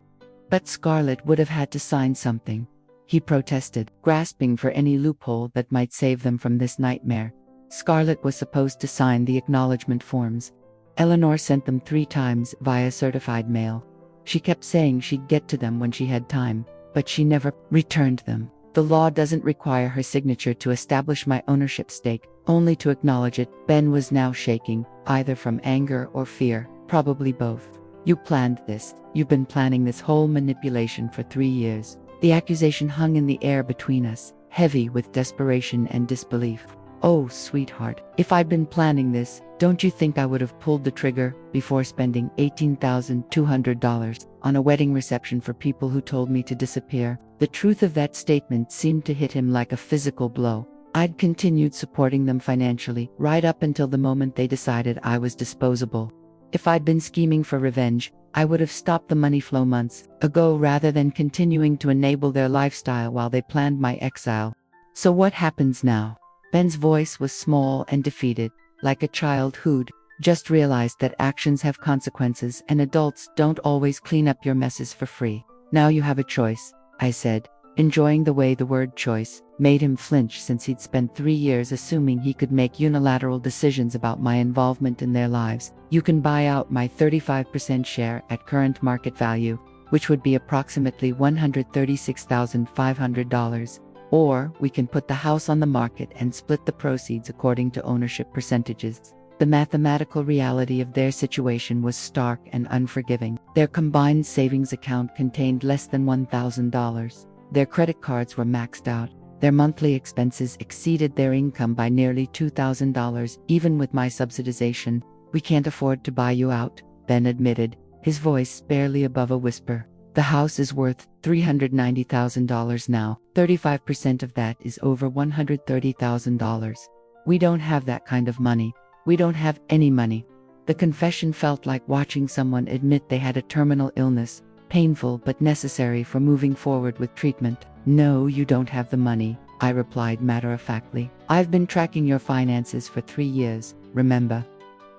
But Scarlett would have had to sign something, he protested, grasping for any loophole that might save them from this nightmare. Scarlett was supposed to sign the acknowledgement forms. Eleanor sent them 3 times via certified mail. She kept saying she'd get to them when she had time, but she never returned them. The law doesn't require her signature to establish my ownership stake, only to acknowledge it. Ben was now shaking, either from anger or fear, probably both. You planned this. You've been planning this whole manipulation for 3 years. The accusation hung in the air between us, heavy with desperation and disbelief. Oh, sweetheart, if I'd been planning this, don't you think I would have pulled the trigger before spending $18,200 on a wedding reception for people who told me to disappear? The truth of that statement seemed to hit him like a physical blow. I'd continued supporting them financially, right up until the moment they decided I was disposable. If I'd been scheming for revenge, I would have stopped the money flow months ago rather than continuing to enable their lifestyle while they planned my exile. So what happens now? Ben's voice was small and defeated, like a child who'd just realized that actions have consequences and adults don't always clean up your messes for free. Now you have a choice, I said, enjoying the way the word choice made him flinch since he'd spent 3 years assuming he could make unilateral decisions about my involvement in their lives. You can buy out my 35% share at current market value, which would be approximately $136,500. Or we can put the house on the market and split the proceeds according to ownership percentages. The mathematical reality of their situation was stark and unforgiving. Their combined savings account contained less than $1,000. Their credit cards were maxed out. Their monthly expenses exceeded their income by nearly $2,000, even with my subsidization. "We can't afford to buy you out," Ben admitted, his voice barely above a whisper. "The house is worth $390,000 now. 35% of that is over $130,000. We don't have that kind of money. We don't have any money." The confession felt like watching someone admit they had a terminal illness, painful but necessary for moving forward with treatment. "No, you don't have the money," I replied matter-of-factly. "I've been tracking your finances for 3 years, remember?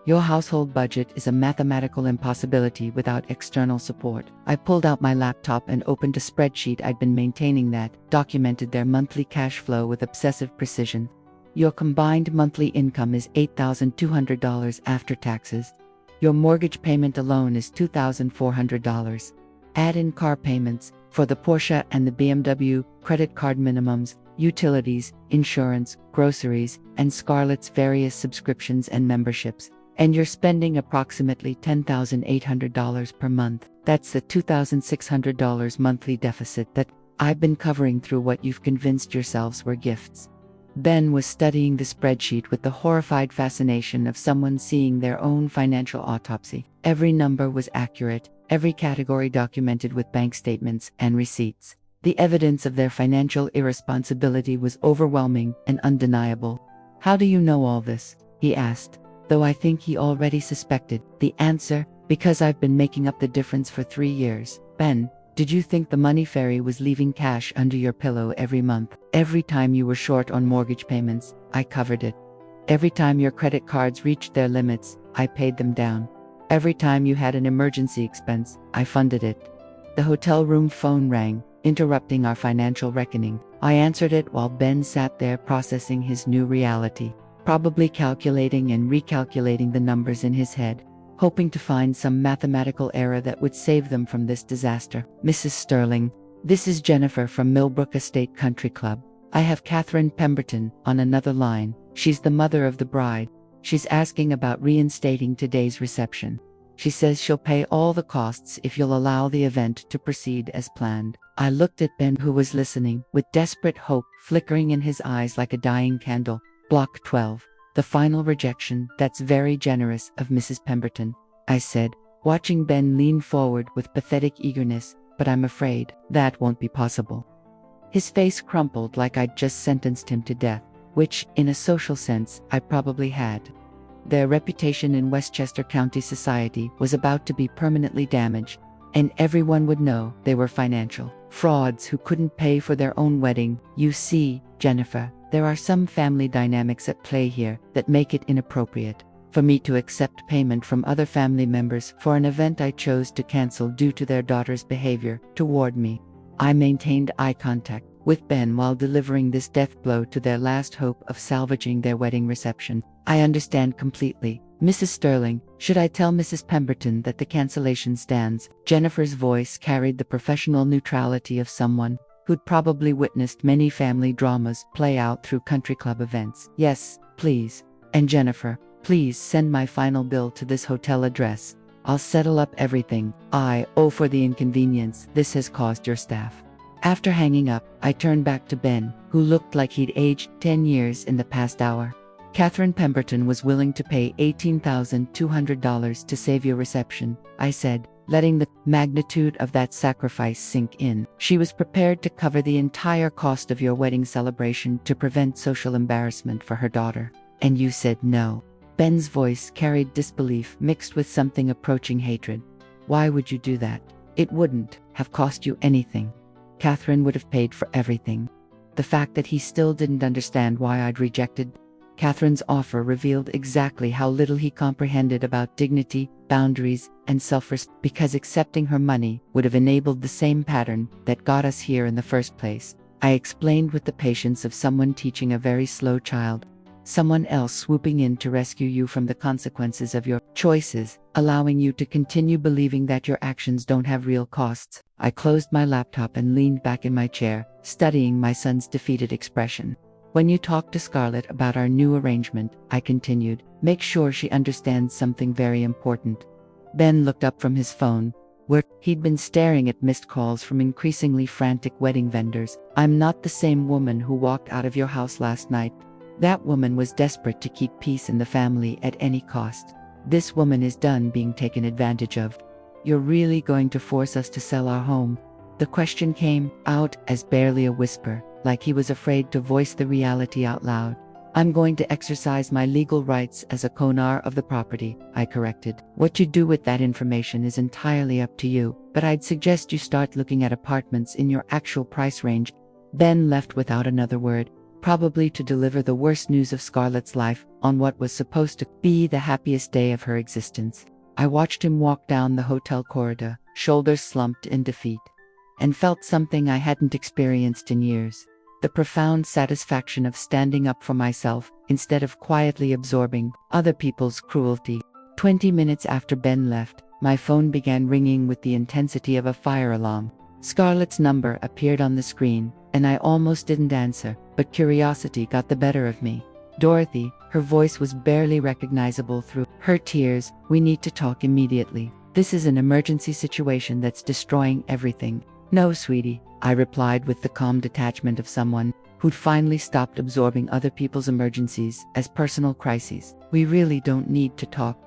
Your household budget is a mathematical impossibility without external support." I pulled out my laptop and opened a spreadsheet I'd been maintaining that documented their monthly cash flow with obsessive precision. "Your combined monthly income is $8,200 after taxes. Your mortgage payment alone is $2,400. Add in car payments for the Porsche and the BMW, credit card minimums, utilities, insurance, groceries, and Scarlett's various subscriptions and memberships, and you're spending approximately $10,800 per month. That's the $2,600 monthly deficit that I've been covering through what you've convinced yourselves were gifts." Ben was studying the spreadsheet with the horrified fascination of someone seeing their own financial autopsy. Every number was accurate, every category documented with bank statements and receipts. The evidence of their financial irresponsibility was overwhelming and undeniable. "How do you know all this?" he asked, though I think he already suspected the answer. "Because I've been making up the difference for 3 years. Ben, did you think the money fairy was leaving cash under your pillow every month? Every time you were short on mortgage payments, I covered it. Every time your credit cards reached their limits, I paid them down. Every time you had an emergency expense, I funded it." The hotel room phone rang, interrupting our financial reckoning. I answered it while Ben sat there processing his new reality, probably calculating and recalculating the numbers in his head, hoping to find some mathematical error that would save them from this disaster. "Mrs. Sterling, this is Jennifer from Millbrook Estate Country Club. I have Catherine Pemberton on another line. She's the mother of the bride. She's asking about reinstating today's reception. She says she'll pay all the costs if you'll allow the event to proceed as planned." I looked at Ben, who was listening, with desperate hope flickering in his eyes like a dying candle. "Block 12. The final rejection. That's very generous of Mrs. Pemberton," I said, watching Ben lean forward with pathetic eagerness, "but I'm afraid that won't be possible." His face crumpled like I'd just sentenced him to death, which, in a social sense, I probably had. Their reputation in Westchester County society was about to be permanently damaged, and everyone would know they were financial frauds who couldn't pay for their own wedding. "You see, Jennifer, there are some family dynamics at play here that make it inappropriate for me to accept payment from other family members for an event I chose to cancel due to their daughter's behavior toward me." I maintained eye contact with Ben while delivering this death blow to their last hope of salvaging their wedding reception. "I understand completely. Mrs. Sterling, should I tell Mrs. Pemberton that the cancellation stands?" Jennifer's voice carried the professional neutrality of someone who'd probably witnessed many family dramas play out through country club events. "Yes, please. And Jennifer, please send my final bill to this hotel address. I'll settle up everything I owe for the inconvenience this has caused your staff." After hanging up, I turned back to Ben, who looked like he'd aged 10 years in the past hour. "Catherine Pemberton was willing to pay $18,200 to save your reception," I said, letting the magnitude of that sacrifice sink in. "She was prepared to cover the entire cost of your wedding celebration to prevent social embarrassment for her daughter. And you said no." Ben's voice carried disbelief mixed with something approaching hatred. "Why would you do that? It wouldn't have cost you anything. Catherine would have paid for everything." The fact that he still didn't understand why I'd rejected Catherine's offer revealed exactly how little he comprehended about dignity, boundaries, and self-respect, because accepting her money would have enabled the same pattern that got us here in the first place. I explained with the patience of someone teaching a very slow child. Someone else swooping in to rescue you from the consequences of your choices, allowing you to continue believing that your actions don't have real costs. I closed my laptop and leaned back in my chair, studying my son's defeated expression. When you talk to Scarlett about our new arrangement, I continued, make sure she understands something very important. Ben looked up from his phone, where he'd been staring at missed calls from increasingly frantic wedding vendors. I'm not the same woman who walked out of your house last night. That woman was desperate to keep peace in the family at any cost. This woman is done being taken advantage of. You're really going to force us to sell our home? The question came out as barely a whisper, like he was afraid to voice the reality out loud. I'm going to exercise my legal rights as a co-owner of the property, I corrected. What you do with that information is entirely up to you, but I'd suggest you start looking at apartments in your actual price range. Ben left without another word, probably to deliver the worst news of Scarlett's life on what was supposed to be the happiest day of her existence. I watched him walk down the hotel corridor, shoulders slumped in defeat, and felt something I hadn't experienced in years. The profound satisfaction of standing up for myself instead of quietly absorbing other people's cruelty. 20 minutes after Ben left, my phone began ringing with the intensity of a fire alarm. Scarlett's number appeared on the screen, and I almost didn't answer, but curiosity got the better of me. Dorothy, her voice was barely recognizable through her tears. We need to talk immediately. This is an emergency situation that's destroying everything. No, sweetie, I replied with the calm detachment of someone who'd finally stopped absorbing other people's emergencies as personal crises. We really don't need to talk.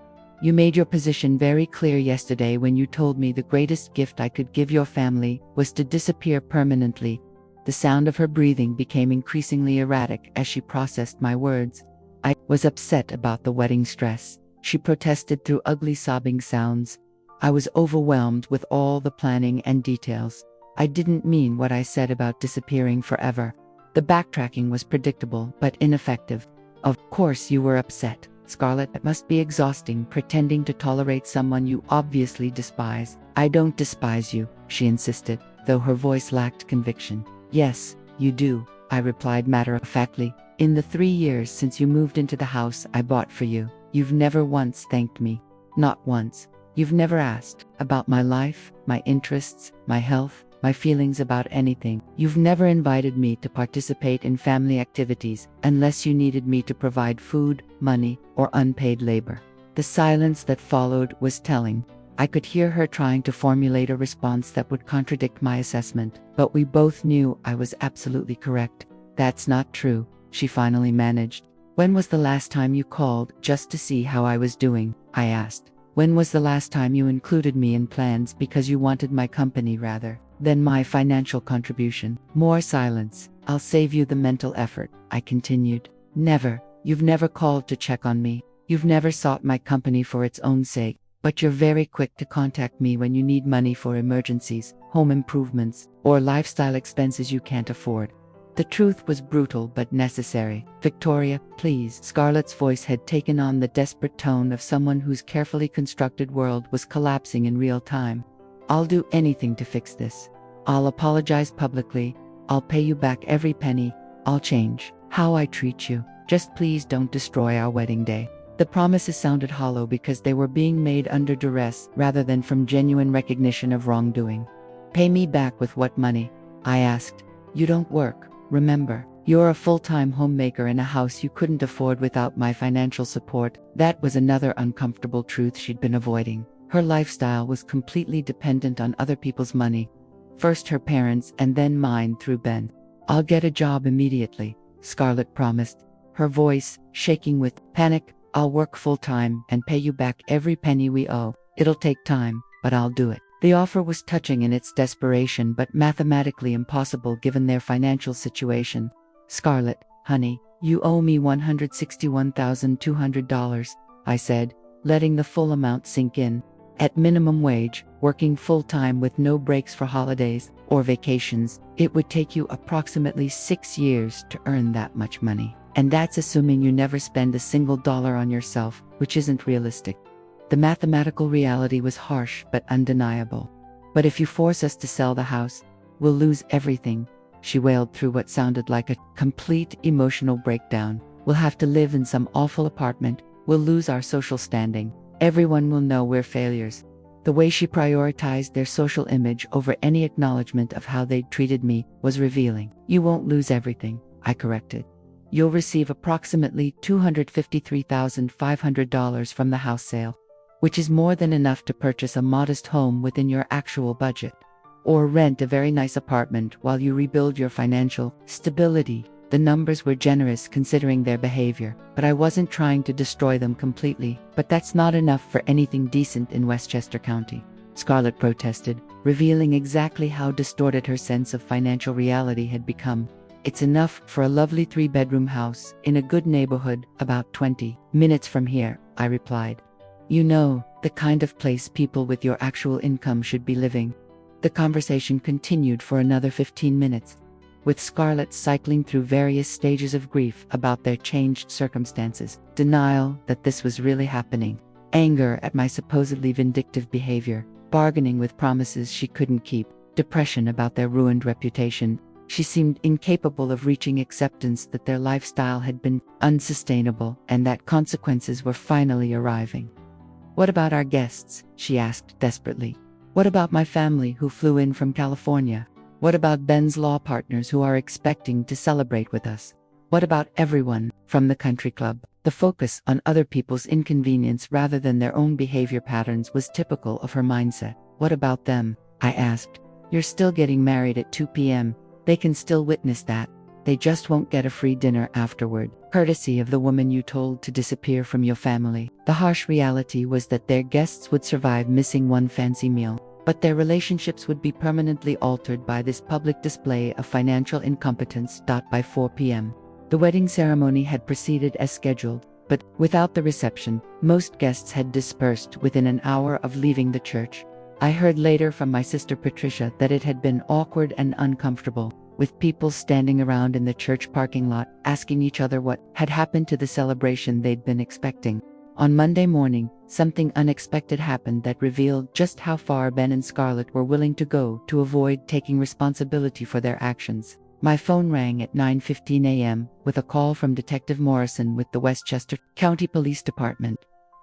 You made your position very clear yesterday when you told me the greatest gift I could give your family was to disappear permanently. The sound of her breathing became increasingly erratic as she processed my words. I was upset about the wedding stress, she protested through ugly sobbing sounds. I was overwhelmed with all the planning and details. I didn't mean what I said about disappearing forever. The backtracking was predictable but ineffective. Of course you were upset, Scarlett. It must be exhausting pretending to tolerate someone you obviously despise. I don't despise you, she insisted, though her voice lacked conviction. Yes, you do, I replied matter-of-factly. In the 3 years since you moved into the house I bought for you, you've never once thanked me. Not once. You've never asked about my life, my interests, my health, my feelings about anything. You've never invited me to participate in family activities unless you needed me to provide food, money, or unpaid labor. The silence that followed was telling. I could hear her trying to formulate a response that would contradict my assessment, but we both knew I was absolutely correct. That's not true, she finally managed. When was the last time you called just to see how I was doing? I asked. When was the last time you included me in plans because you wanted my company rather than my financial contribution? More silence. I'll save you the mental effort, I continued. Never. You've never called to check on me. You've never sought my company for its own sake. But you're very quick to contact me when you need money for emergencies, home improvements, or lifestyle expenses you can't afford. The truth was brutal but necessary. Victoria, please. Scarlett's voice had taken on the desperate tone of someone whose carefully constructed world was collapsing in real time. I'll do anything to fix this. I'll apologize publicly. I'll pay you back every penny. I'll change how I treat you. Just please don't destroy our wedding day. The promises sounded hollow because they were being made under duress rather than from genuine recognition of wrongdoing. Pay me back with what money? I asked. You don't work, remember. You're a full-time homemaker in a house you couldn't afford without my financial support. That was another uncomfortable truth she'd been avoiding. Her lifestyle was completely dependent on other people's money. First her parents and then mine through Ben. I'll get a job immediately, Scarlett promised, her voice shaking with panic. I'll work full-time and pay you back every penny we owe. It'll take time, but I'll do it. The offer was touching in its desperation but mathematically impossible given their financial situation. Scarlett, honey, you owe me $161,200, I said, letting the full amount sink in. At minimum wage, working full-time with no breaks for holidays or vacations, it would take you approximately 6 years to earn that much money. And that's assuming you never spend a single dollar on yourself, which isn't realistic. The mathematical reality was harsh but undeniable. But if you force us to sell the house, we'll lose everything, she wailed through what sounded like a complete emotional breakdown. We'll have to live in some awful apartment, we'll lose our social standing, everyone will know we're failures. The way she prioritized their social image over any acknowledgement of how they'd treated me was revealing. You won't lose everything, I corrected. You'll receive approximately $253,500 from the house sale, which is more than enough to purchase a modest home within your actual budget, or rent a very nice apartment while you rebuild your financial stability. The numbers were generous considering their behavior, but I wasn't trying to destroy them completely. But that's not enough for anything decent in Westchester County, Scarlett protested, revealing exactly how distorted her sense of financial reality had become. It's enough for a lovely 3-bedroom house in a good neighborhood about 20 minutes from here, I replied. You know, the kind of place people with your actual income should be living. The conversation continued for another 15 minutes, with Scarlett cycling through various stages of grief about their changed circumstances, denial that this was really happening, anger at my supposedly vindictive behavior, bargaining with promises she couldn't keep, depression about their ruined reputation. She seemed incapable of reaching acceptance that their lifestyle had been unsustainable and that consequences were finally arriving. What about our guests? She asked desperately. What about my family who flew in from California? What about Ben's law partners who are expecting to celebrate with us? What about everyone from the country club? The focus on other people's inconvenience rather than their own behavior patterns was typical of her mindset. What about them? I asked. You're still getting married at 2 p.m. They can still witness that. They just won't get a free dinner afterward, courtesy of the woman you told to disappear from your family. The harsh reality was that their guests would survive missing one fancy meal, but their relationships would be permanently altered by this public display of financial incompetence. By 4 p.m., the wedding ceremony had proceeded as scheduled, but without the reception, most guests had dispersed within an hour of leaving the church. I heard later from my sister Patricia that it had been awkward and uncomfortable, with people standing around in the church parking lot, asking each other what had happened to the celebration they'd been expecting. On Monday morning, something unexpected happened that revealed just how far Ben and Scarlett were willing to go to avoid taking responsibility for their actions. My phone rang at 9:15 a.m. with a call from Detective Morrison with the Westchester County Police Department.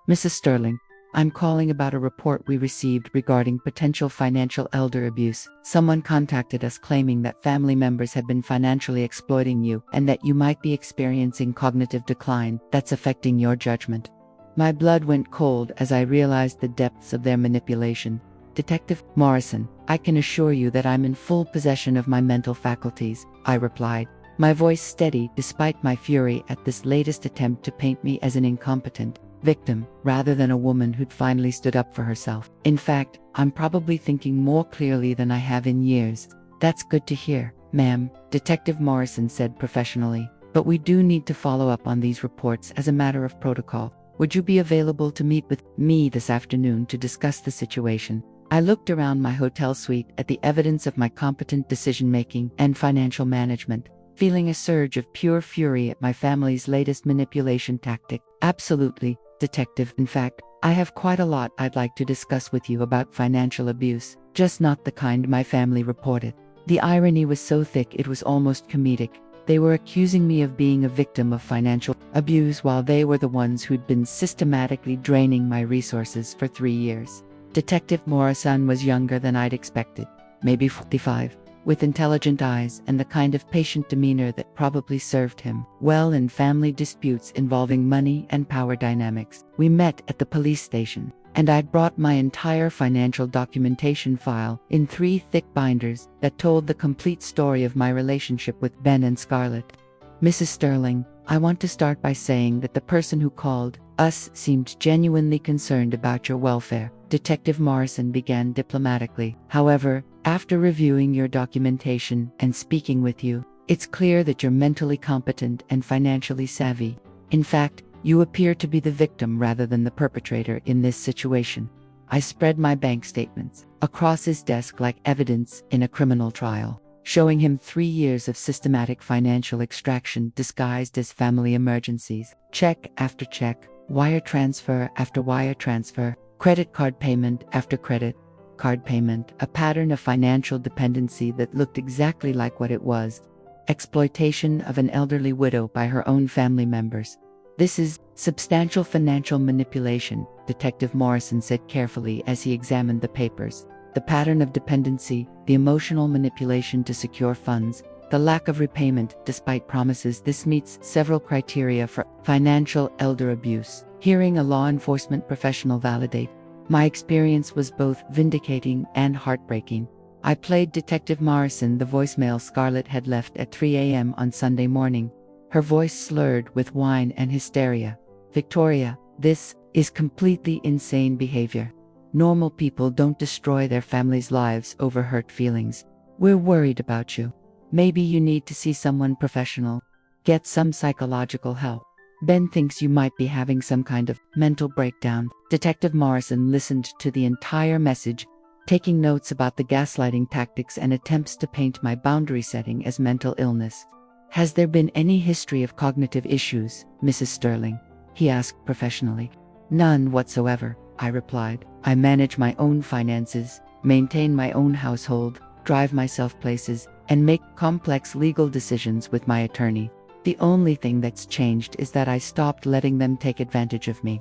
Mrs. Sterling, I'm calling about a report we received regarding potential financial elder abuse. Someone contacted us claiming that family members have been financially exploiting you and that you might be experiencing cognitive decline that's affecting your judgment. My blood went cold as I realized the depths of their manipulation. Detective Morrison, I can assure you that I'm in full possession of my mental faculties, I replied, my voice steady despite my fury at this latest attempt to paint me as an incompetent victim, rather than a woman who'd finally stood up for herself. In fact, I'm probably thinking more clearly than I have in years. That's good to hear, ma'am, Detective Morrison said professionally. But we do need to follow up on these reports as a matter of protocol. Would you be available to meet with me this afternoon to discuss the situation? I looked around my hotel suite at the evidence of my competent decision-making and financial management, feeling a surge of pure fury at my family's latest manipulation tactic. Absolutely, Detective. In fact, I have quite a lot I'd like to discuss with you about financial abuse, just not the kind my family reported. The irony was so thick it was almost comedic. They were accusing me of being a victim of financial abuse while they were the ones who'd been systematically draining my resources for 3 years. Detective Morrison was younger than I'd expected, maybe 45, with intelligent eyes and the kind of patient demeanor that probably served him well in family disputes involving money and power dynamics. We met at the police station, and I'd brought my entire financial documentation file in 3 thick binders that told the complete story of my relationship with Ben and Scarlett. Mrs. Sterling, I want to start by saying that the person who called us seemed genuinely concerned about your welfare, Detective Morrison began diplomatically. However, after reviewing your documentation and speaking with you, it's clear that you're mentally competent and financially savvy. In fact, you appear to be the victim rather than the perpetrator in this situation. I spread my bank statements across his desk like evidence in a criminal trial. showing him 3 years of systematic financial extraction disguised as family emergencies. Check after check, wire transfer after wire transfer, credit card payment after credit card payment, a pattern of financial dependency that looked exactly like what it was: exploitation of an elderly widow by her own family members. "This is substantial financial manipulation," Detective Morrison said carefully as he examined the papers. "The pattern of dependency, the emotional manipulation to secure funds, the lack of repayment despite promises, this meets several criteria for financial elder abuse." Hearing a law enforcement professional validate my experience was both vindicating and heartbreaking. I played Detective Morrison the voicemail Scarlett had left at 3 a.m. on Sunday morning, her voice slurred with wine and hysteria. "Victoria, this is completely insane behavior. Normal people don't destroy their families' lives over hurt feelings. We're worried about you. Maybe you need to see someone professional. Get some psychological help. Ben thinks you might be having some kind of mental breakdown." Detective Morrison listened to the entire message, taking notes about the gaslighting tactics and attempts to paint my boundary setting as mental illness. "Has there been any history of cognitive issues, Mrs. Sterling?" he asked professionally. "None whatsoever," I replied. "I manage my own finances, maintain my own household, drive myself places, and make complex legal decisions with my attorney. The only thing that's changed is that I stopped letting them take advantage of me."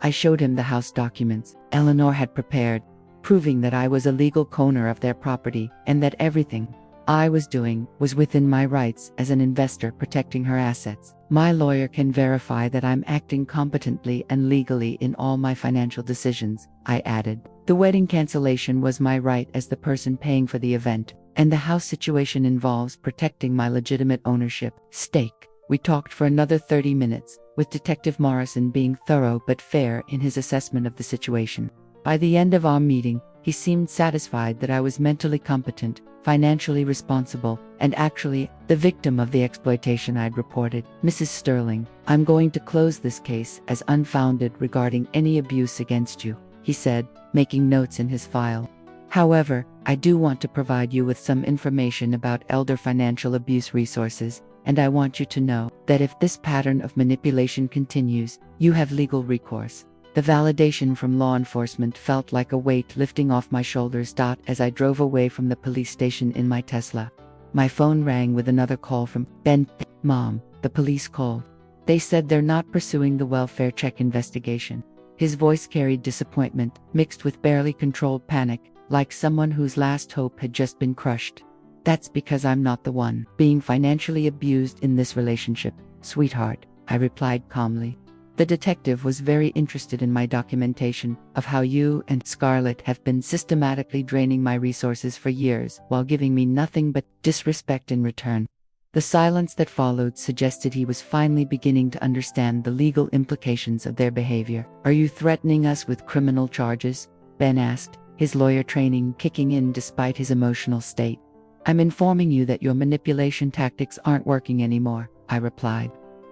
I showed him the house documents Eleanor had prepared, proving that I was a legal owner of their property and that everything I was doing was within my rights as an investor protecting her assets. "My lawyer can verify that I'm acting competently and legally in all my financial decisions," I added. "The wedding cancellation was my right as the person paying for the event, and the house situation involves protecting my legitimate ownership stake." We talked for another 30 minutes, with Detective Morrison being thorough but fair in his assessment of the situation. By the end of our meeting, he seemed satisfied that I was mentally competent, financially responsible, and actually the victim of the exploitation I'd reported. "Mrs. Sterling, I'm going to close this case as unfounded regarding any abuse against you," he said, making notes in his file. "However, I do want to provide you with some information about elder financial abuse resources, and I want you to know that if this pattern of manipulation continues, you have legal recourse." The validation from law enforcement felt like a weight lifting off my shoulders. As I drove away from the police station in my Tesla, my phone rang with another call from Ben. "Mom, the police called. They said they're not pursuing the welfare check investigation." His voice carried disappointment, mixed with barely controlled panic, like someone whose last hope had just been crushed. "That's because I'm not the one being financially abused in this relationship, sweetheart," I replied calmly. "The detective was very interested in my documentation of how you and Scarlett have been systematically draining my resources for years while giving me nothing but disrespect in return." The silence that followed suggested he was finally beginning to understand the legal implications of their behavior. "Are you threatening us with criminal charges?" Ben asked, his lawyer training kicking in despite his emotional state. "I'm informing you that your manipulation tactics aren't working anymore," I replied,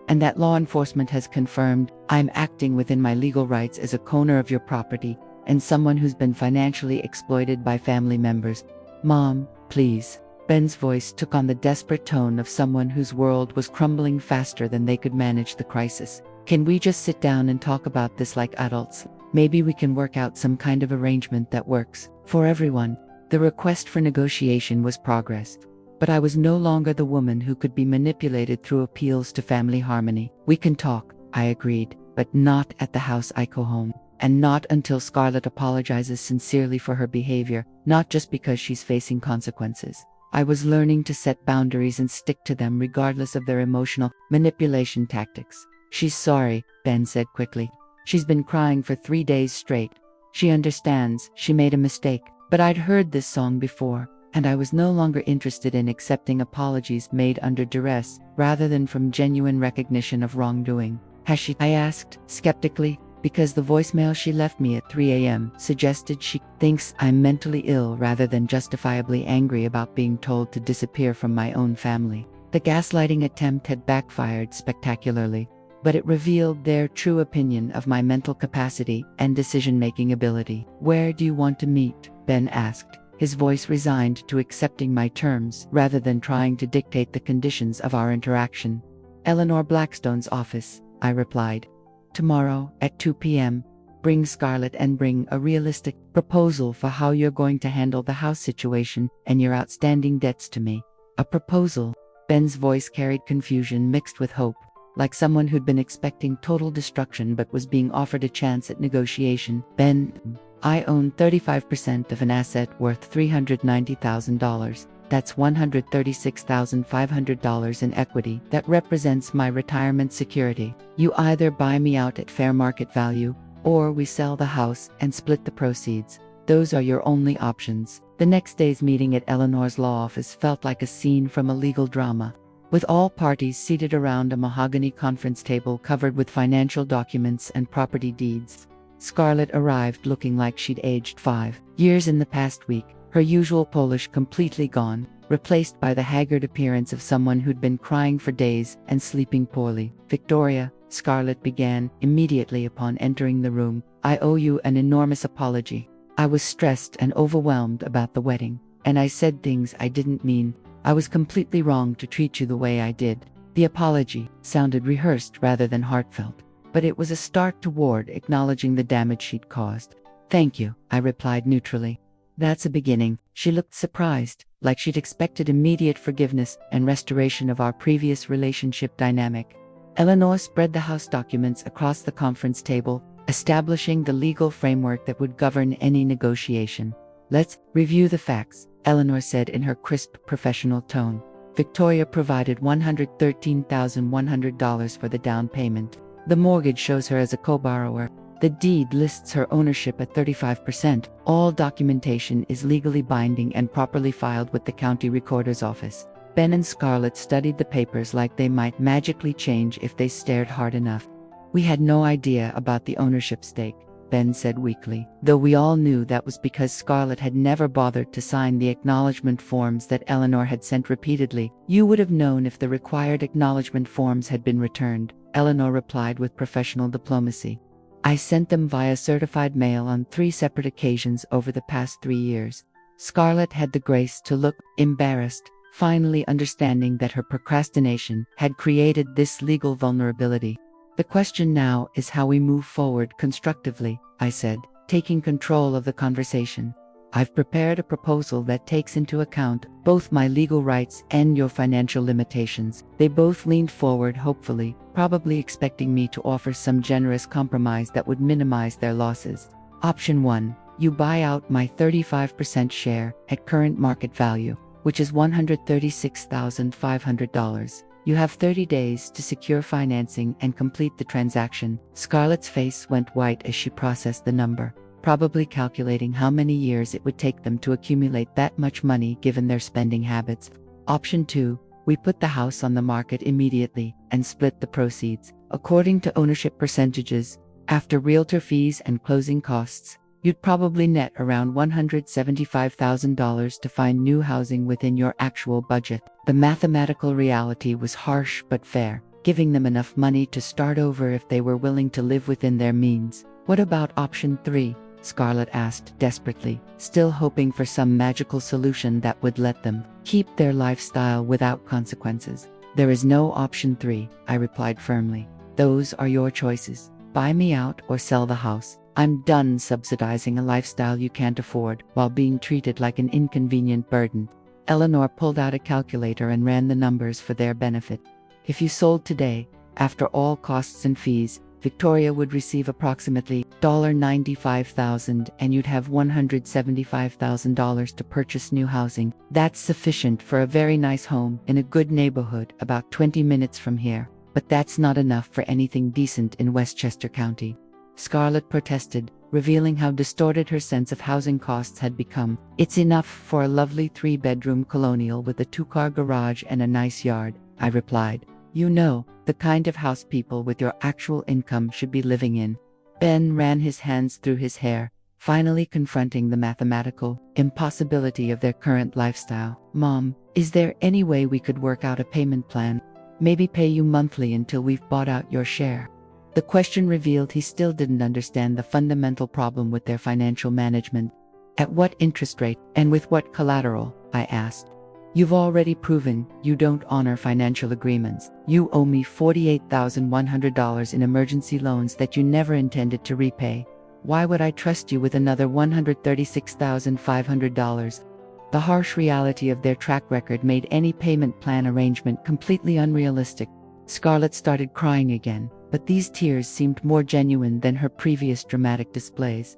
"and that law enforcement has confirmed I'm acting within my legal rights as a owner of your property and someone who's been financially exploited by family members." "Mom, please." Ben's voice took on the desperate tone of someone whose world was crumbling faster than they could manage the crisis. "Can we just sit down and talk about this like adults? Maybe we can work out some kind of arrangement that works for everyone." The request for negotiation was progress, but I was no longer the woman who could be manipulated through appeals to family harmony. "We can talk," I agreed, "but not at the house I co-home, and not until Scarlett apologizes sincerely for her behavior, not just because she's facing consequences." I was learning to set boundaries and stick to them regardless of their emotional manipulation tactics. "She's sorry," Ben said quickly. "She's been crying for 3 days straight. She understands she made a mistake." But I'd heard this song before, and I was no longer interested in accepting apologies made under duress, rather than from genuine recognition of wrongdoing. "Has she?" I asked, skeptically, because the voicemail she left me at 3 a.m. suggested she thinks I'm mentally ill rather than justifiably angry about being told to disappear from my own family. The gaslighting attempt had backfired spectacularly, but it revealed their true opinion of my mental capacity and decision-making ability. "Where do you want to meet?" Ben asked, his voice resigned to accepting my terms rather than trying to dictate the conditions of our interaction. Eleanor Blackstone's office, I replied. Tomorrow, at 2 p.m., bring Scarlett and bring a realistic proposal for how you're going to handle the house situation and your outstanding debts to me. A proposal? Ben's voice carried confusion mixed with hope, like someone who'd been expecting total destruction but was being offered a chance at negotiation. Ben, I own 35% of an asset worth $390,000. That's $136,500 in equity that represents my retirement security. You either buy me out at fair market value, or we sell the house and split the proceeds. Those are your only options. The next day's meeting at Eleanor's law office felt like a scene from a legal drama, with all parties seated around a mahogany conference table covered with financial documents and property deeds. Scarlett arrived looking like she'd aged 5 years in the past week, her usual polish completely gone, replaced by the haggard appearance of someone who'd been crying for days and sleeping poorly. Victoria, Scarlett began immediately upon entering the room, I owe you an enormous apology. I was stressed and overwhelmed about the wedding, and I said things I didn't mean. I was completely wrong to treat you the way I did. The apology sounded rehearsed rather than heartfelt, but it was a start toward acknowledging the damage she'd caused. Thank you, I replied neutrally. That's a beginning. She looked surprised, like she'd expected immediate forgiveness and restoration of our previous relationship dynamic. Eleanor spread the house documents across the conference table, establishing the legal framework that would govern any negotiation. Let's review the facts, Eleanor said in her crisp, professional tone. Victoria provided $113,100 for the down payment. The mortgage shows her as a co-borrower. The deed lists her ownership at 35%. All documentation is legally binding and properly filed with the county recorder's office. Ben and Scarlett studied the papers like they might magically change if they stared hard enough. We had no idea about the ownership stake, Ben said weakly, though we all knew that was because Scarlett had never bothered to sign the acknowledgement forms that Eleanor had sent repeatedly. You would have known if the required acknowledgement forms had been returned, Eleanor replied with professional diplomacy. I sent them via certified mail on 3 separate occasions over the past 3 years. Scarlett had the grace to look embarrassed, finally understanding that her procrastination had created this legal vulnerability. The question now is how we move forward constructively, I said, taking control of the conversation. I've prepared a proposal that takes into account both my legal rights and your financial limitations. They both leaned forward hopefully, probably expecting me to offer some generous compromise that would minimize their losses. Option 1. You buy out my 35% share at current market value, which is $136,500. You have 30 days to secure financing and complete the transaction. Scarlett's face went white as she processed the number, probably calculating how many years it would take them to accumulate that much money given their spending habits. Option 2. We put the house on the market immediately and split the proceeds. According to ownership percentages, after realtor fees and closing costs, you'd probably net around $175,000 to find new housing within your actual budget. The mathematical reality was harsh but fair, giving them enough money to start over if they were willing to live within their means. What about option 3? Scarlett asked desperately, still hoping for some magical solution that would let them keep their lifestyle without consequences. There is no option 3, I replied firmly. Those are your choices. Buy me out or sell the house. I'm done subsidizing a lifestyle you can't afford while being treated like an inconvenient burden. Eleanor pulled out a calculator and ran the numbers for their benefit. If you sold today, after all costs and fees, Victoria would receive approximately $95,000 and you'd have $175,000 to purchase new housing. That's sufficient for a very nice home in a good neighborhood about 20 minutes from here. But that's not enough for anything decent in Westchester County. Scarlett protested, revealing how distorted her sense of housing costs had become. It's enough for a lovely 3-bedroom colonial with a 2-car garage and a nice yard, I replied. You know, the kind of house people with your actual income should be living in. Ben ran his hands through his hair, finally confronting the mathematical impossibility of their current lifestyle. Mom, is there any way we could work out a payment plan? Maybe pay you monthly until we've bought out your share. The question revealed he still didn't understand the fundamental problem with their financial management. At what interest rate, and with what collateral? I asked. You've already proven you don't honor financial agreements. You owe me $48,100 in emergency loans that you never intended to repay. Why would I trust you with another $136,500? The harsh reality of their track record made any payment plan arrangement completely unrealistic. Scarlett started crying again, but these tears seemed more genuine than her previous dramatic displays.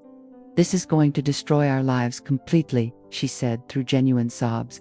This is going to destroy our lives completely, she said through genuine sobs.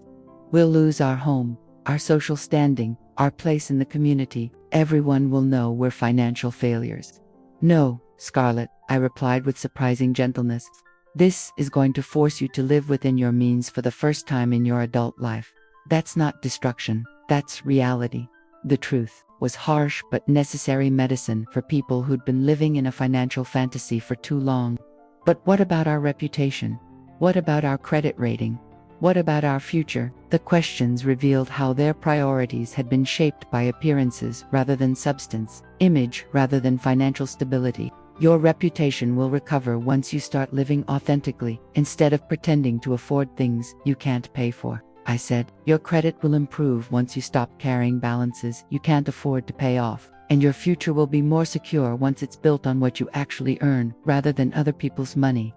We'll lose our home, our social standing, our place in the community. Everyone will know we're financial failures. No, Scarlett, I replied with surprising gentleness. This is going to force you to live within your means for the first time in your adult life. That's not destruction, that's reality. The truth was harsh but necessary medicine for people who'd been living in a financial fantasy for too long. But what about our reputation? What about our credit rating? What about our future? The questions revealed how their priorities had been shaped by appearances rather than substance, image rather than financial stability. Your reputation will recover once you start living authentically, instead of pretending to afford things you can't pay for, I said. Your credit will improve once you stop carrying balances you can't afford to pay off, and your future will be more secure once it's built on what you actually earn rather than other people's money.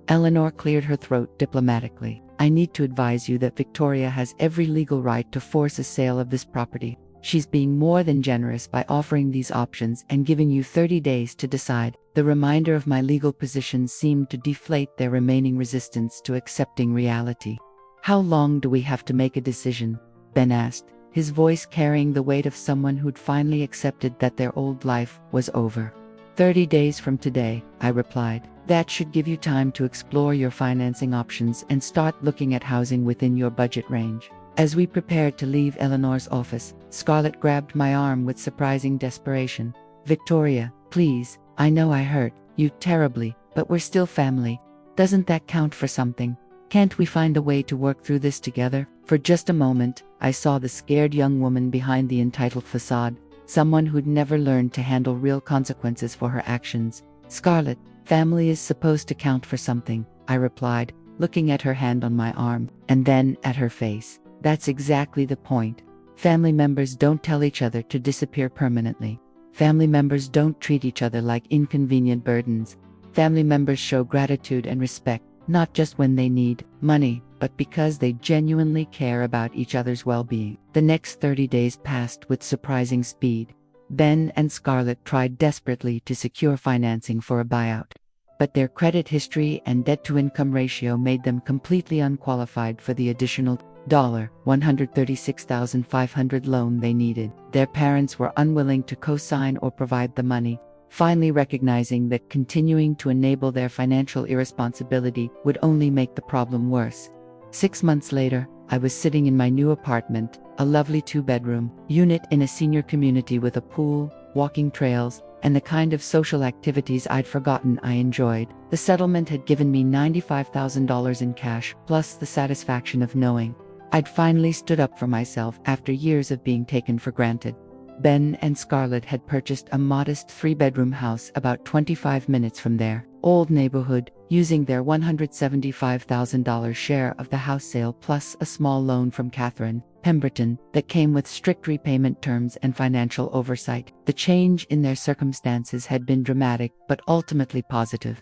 Eleanor cleared her throat diplomatically. I need to advise you that Victoria has every legal right to force a sale of this property. She's being more than generous by offering these options and giving you 30 days to decide. The reminder of my legal position seemed to deflate their remaining resistance to accepting reality. How long do we have to make a decision? Ben asked, his voice carrying the weight of someone who'd finally accepted that their old life was over. 30 days from today, I replied. That should give you time to explore your financing options and start looking at housing within your budget range. As we prepared to leave Eleanor's office, Scarlett grabbed my arm with surprising desperation. Victoria, please, I know I hurt you terribly, but we're still family. Doesn't that count for something? Can't we find a way to work through this together? For just a moment, I saw the scared young woman behind the entitled facade, someone who'd never learned to handle real consequences for her actions. Scarlett, family is supposed to count for something, I replied, looking at her hand on my arm, and then at her face. That's exactly the point. Family members don't tell each other to disappear permanently. Family members don't treat each other like inconvenient burdens. Family members show gratitude and respect, not just when they need money, but because they genuinely care about each other's well-being. The next 30 days passed with surprising speed. Ben and Scarlett tried desperately to secure financing for a buyout, but their credit history and debt-to-income ratio made them completely unqualified for the additional $136,500 loan they needed. Their parents were unwilling to co-sign or provide the money, finally recognizing that continuing to enable their financial irresponsibility would only make the problem worse. 6 months later, I was sitting in my new apartment, a lovely 2-bedroom unit in a senior community with a pool, walking trails, and the kind of social activities I'd forgotten I enjoyed. The settlement had given me $95,000 in cash, plus the satisfaction of knowing I'd finally stood up for myself after years of being taken for granted. Ben and Scarlett had purchased a modest 3-bedroom house about 25 minutes from their old neighborhood, using their $175,000 share of the house sale plus a small loan from Catherine, Pemberton, that came with strict repayment terms and financial oversight. The change in their circumstances had been dramatic but ultimately positive.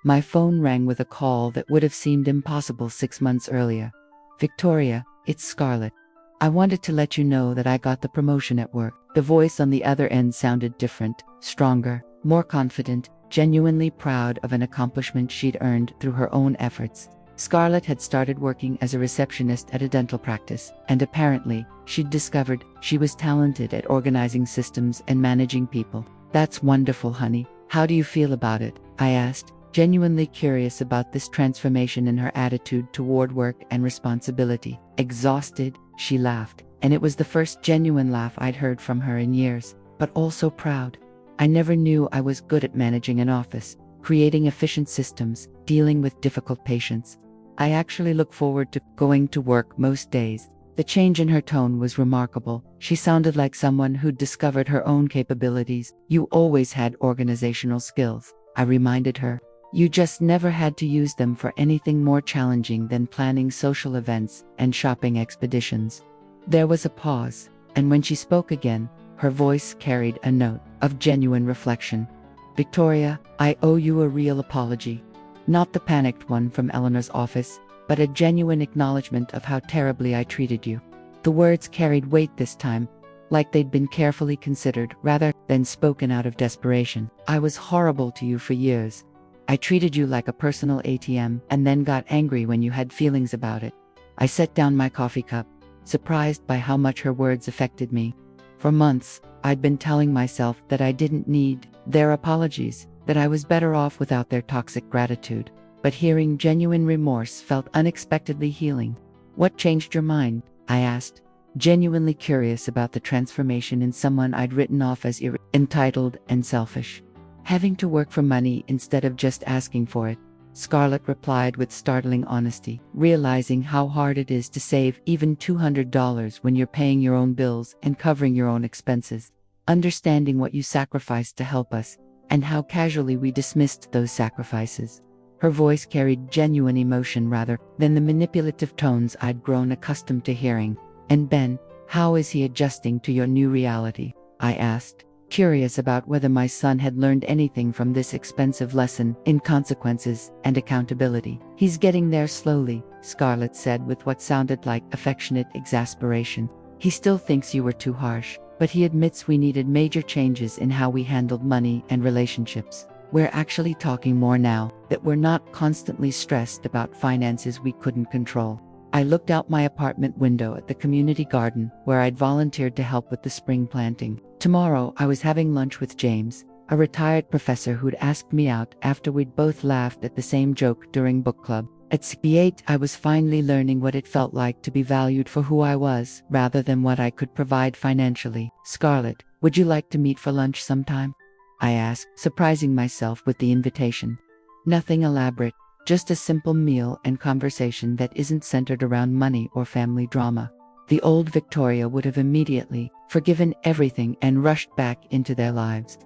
My phone rang with a call that would have seemed impossible 6 months earlier. Victoria, it's Scarlett. I wanted to let you know that I got the promotion at work. The voice on the other end sounded different, stronger, more confident, genuinely proud of an accomplishment she'd earned through her own efforts. Scarlett had started working as a receptionist at a dental practice, and apparently, she'd discovered she was talented at organizing systems and managing people. That's wonderful, honey. How do you feel about it? I asked, genuinely curious about this transformation in her attitude toward work and responsibility. Exhausted, she laughed, and it was the first genuine laugh I'd heard from her in years, but also proud. I never knew I was good at managing an office, creating efficient systems, dealing with difficult patients. I actually look forward to going to work most days. The change in her tone was remarkable. She sounded like someone who'd discovered her own capabilities. You always had organizational skills, I reminded her. You just never had to use them for anything more challenging than planning social events and shopping expeditions. There was a pause, and when she spoke again, her voice carried a note of genuine reflection. Victoria, I owe you a real apology. Not the panicked one from Eleanor's office, but a genuine acknowledgement of how terribly I treated you. The words carried weight this time, like they'd been carefully considered rather than spoken out of desperation. I was horrible to you for years. I treated you like a personal ATM and then got angry when you had feelings about it. I set down my coffee cup, surprised by how much her words affected me. For months, I'd been telling myself that I didn't need their apologies, that I was better off without their toxic gratitude. But hearing genuine remorse felt unexpectedly healing. What changed your mind? I asked, genuinely curious about the transformation in someone I'd written off as entitled and selfish. Having to work for money instead of just asking for it, Scarlett replied with startling honesty, realizing how hard it is to save even $200 when you're paying your own bills and covering your own expenses, understanding what you sacrificed to help us, and how casually we dismissed those sacrifices. Her voice carried genuine emotion rather than the manipulative tones I'd grown accustomed to hearing. And Ben, how is he adjusting to your new reality? I asked, curious about whether my son had learned anything from this expensive lesson in consequences and accountability. He's getting there slowly, Scarlett said with what sounded like affectionate exasperation. He still thinks you were too harsh, but he admits we needed major changes in how we handled money and relationships. We're actually talking more now, that we're not constantly stressed about finances we couldn't control. I looked out my apartment window at the community garden, where I'd volunteered to help with the spring planting. Tomorrow, I was having lunch with James, a retired professor who'd asked me out after we'd both laughed at the same joke during book club. At 68, I was finally learning what it felt like to be valued for who I was, rather than what I could provide financially. Scarlett, would you like to meet for lunch sometime? I asked, surprising myself with the invitation. Nothing elaborate, just a simple meal and conversation that isn't centered around money or family drama. The old Victoria would have immediately forgiven everything and rushed back into their lives.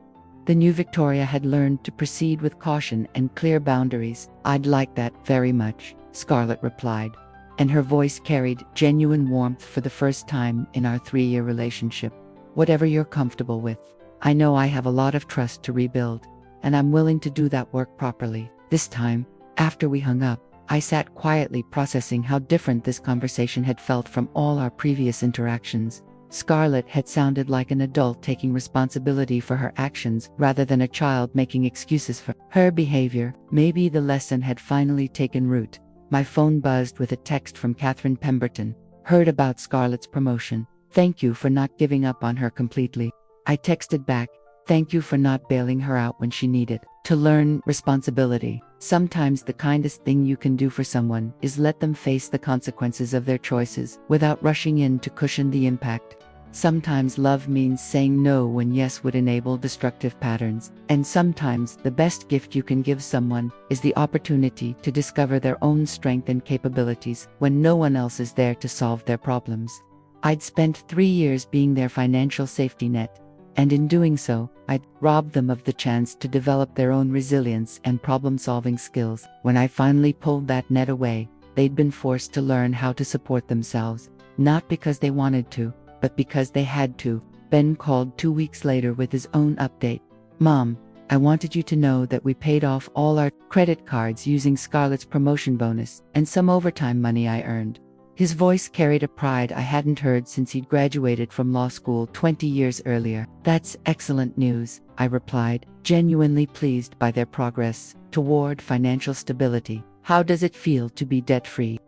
The new Victoria had learned to proceed with caution and clear boundaries. I'd like that very much, Scarlett replied, and her voice carried genuine warmth for the first time in our 3-year relationship. Whatever you're comfortable with. I know I have a lot of trust to rebuild, and I'm willing to do that work properly. This time, after we hung up, I sat quietly processing how different this conversation had felt from all our previous interactions. Scarlett had sounded like an adult taking responsibility for her actions rather than a child making excuses for her behavior. Maybe the lesson had finally taken root. My phone buzzed with a text from Catherine Pemberton. Heard about Scarlett's promotion. Thank you for not giving up on her completely. I texted back, thank you for not bailing her out when she needed to learn responsibility. Sometimes the kindest thing you can do for someone is let them face the consequences of their choices without rushing in to cushion the impact. Sometimes love means saying no when yes would enable destructive patterns, and sometimes the best gift you can give someone is the opportunity to discover their own strength and capabilities when no one else is there to solve their problems. I'd spent 3 years being their financial safety net, and in doing so, I'd robbed them of the chance to develop their own resilience and problem-solving skills. When I finally pulled that net away, they'd been forced to learn how to support themselves, not because they wanted to, but because they had to. Ben called 2 weeks later with his own update. Mom, I wanted you to know that we paid off all our credit cards using Scarlett's promotion bonus and some overtime money I earned. His voice carried a pride I hadn't heard since he'd graduated from law school 20 years earlier. That's excellent news, I replied, genuinely pleased by their progress toward financial stability. How does it feel to be debt-free?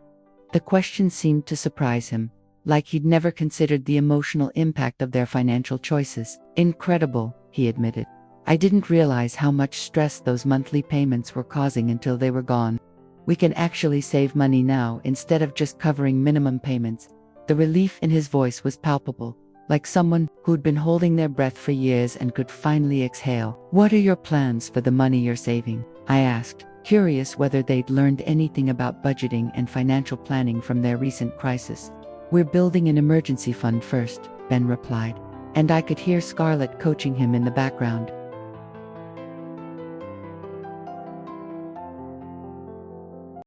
The question seemed to surprise him, like he'd never considered the emotional impact of their financial choices. Incredible, he admitted. I didn't realize how much stress those monthly payments were causing until they were gone. We can actually save money now instead of just covering minimum payments. The relief in his voice was palpable, like someone who'd been holding their breath for years and could finally exhale. What are your plans for the money you're saving? I asked, curious whether they'd learned anything about budgeting and financial planning from their recent crisis. We're building an emergency fund first, Ben replied, and I could hear Scarlett coaching him in the background.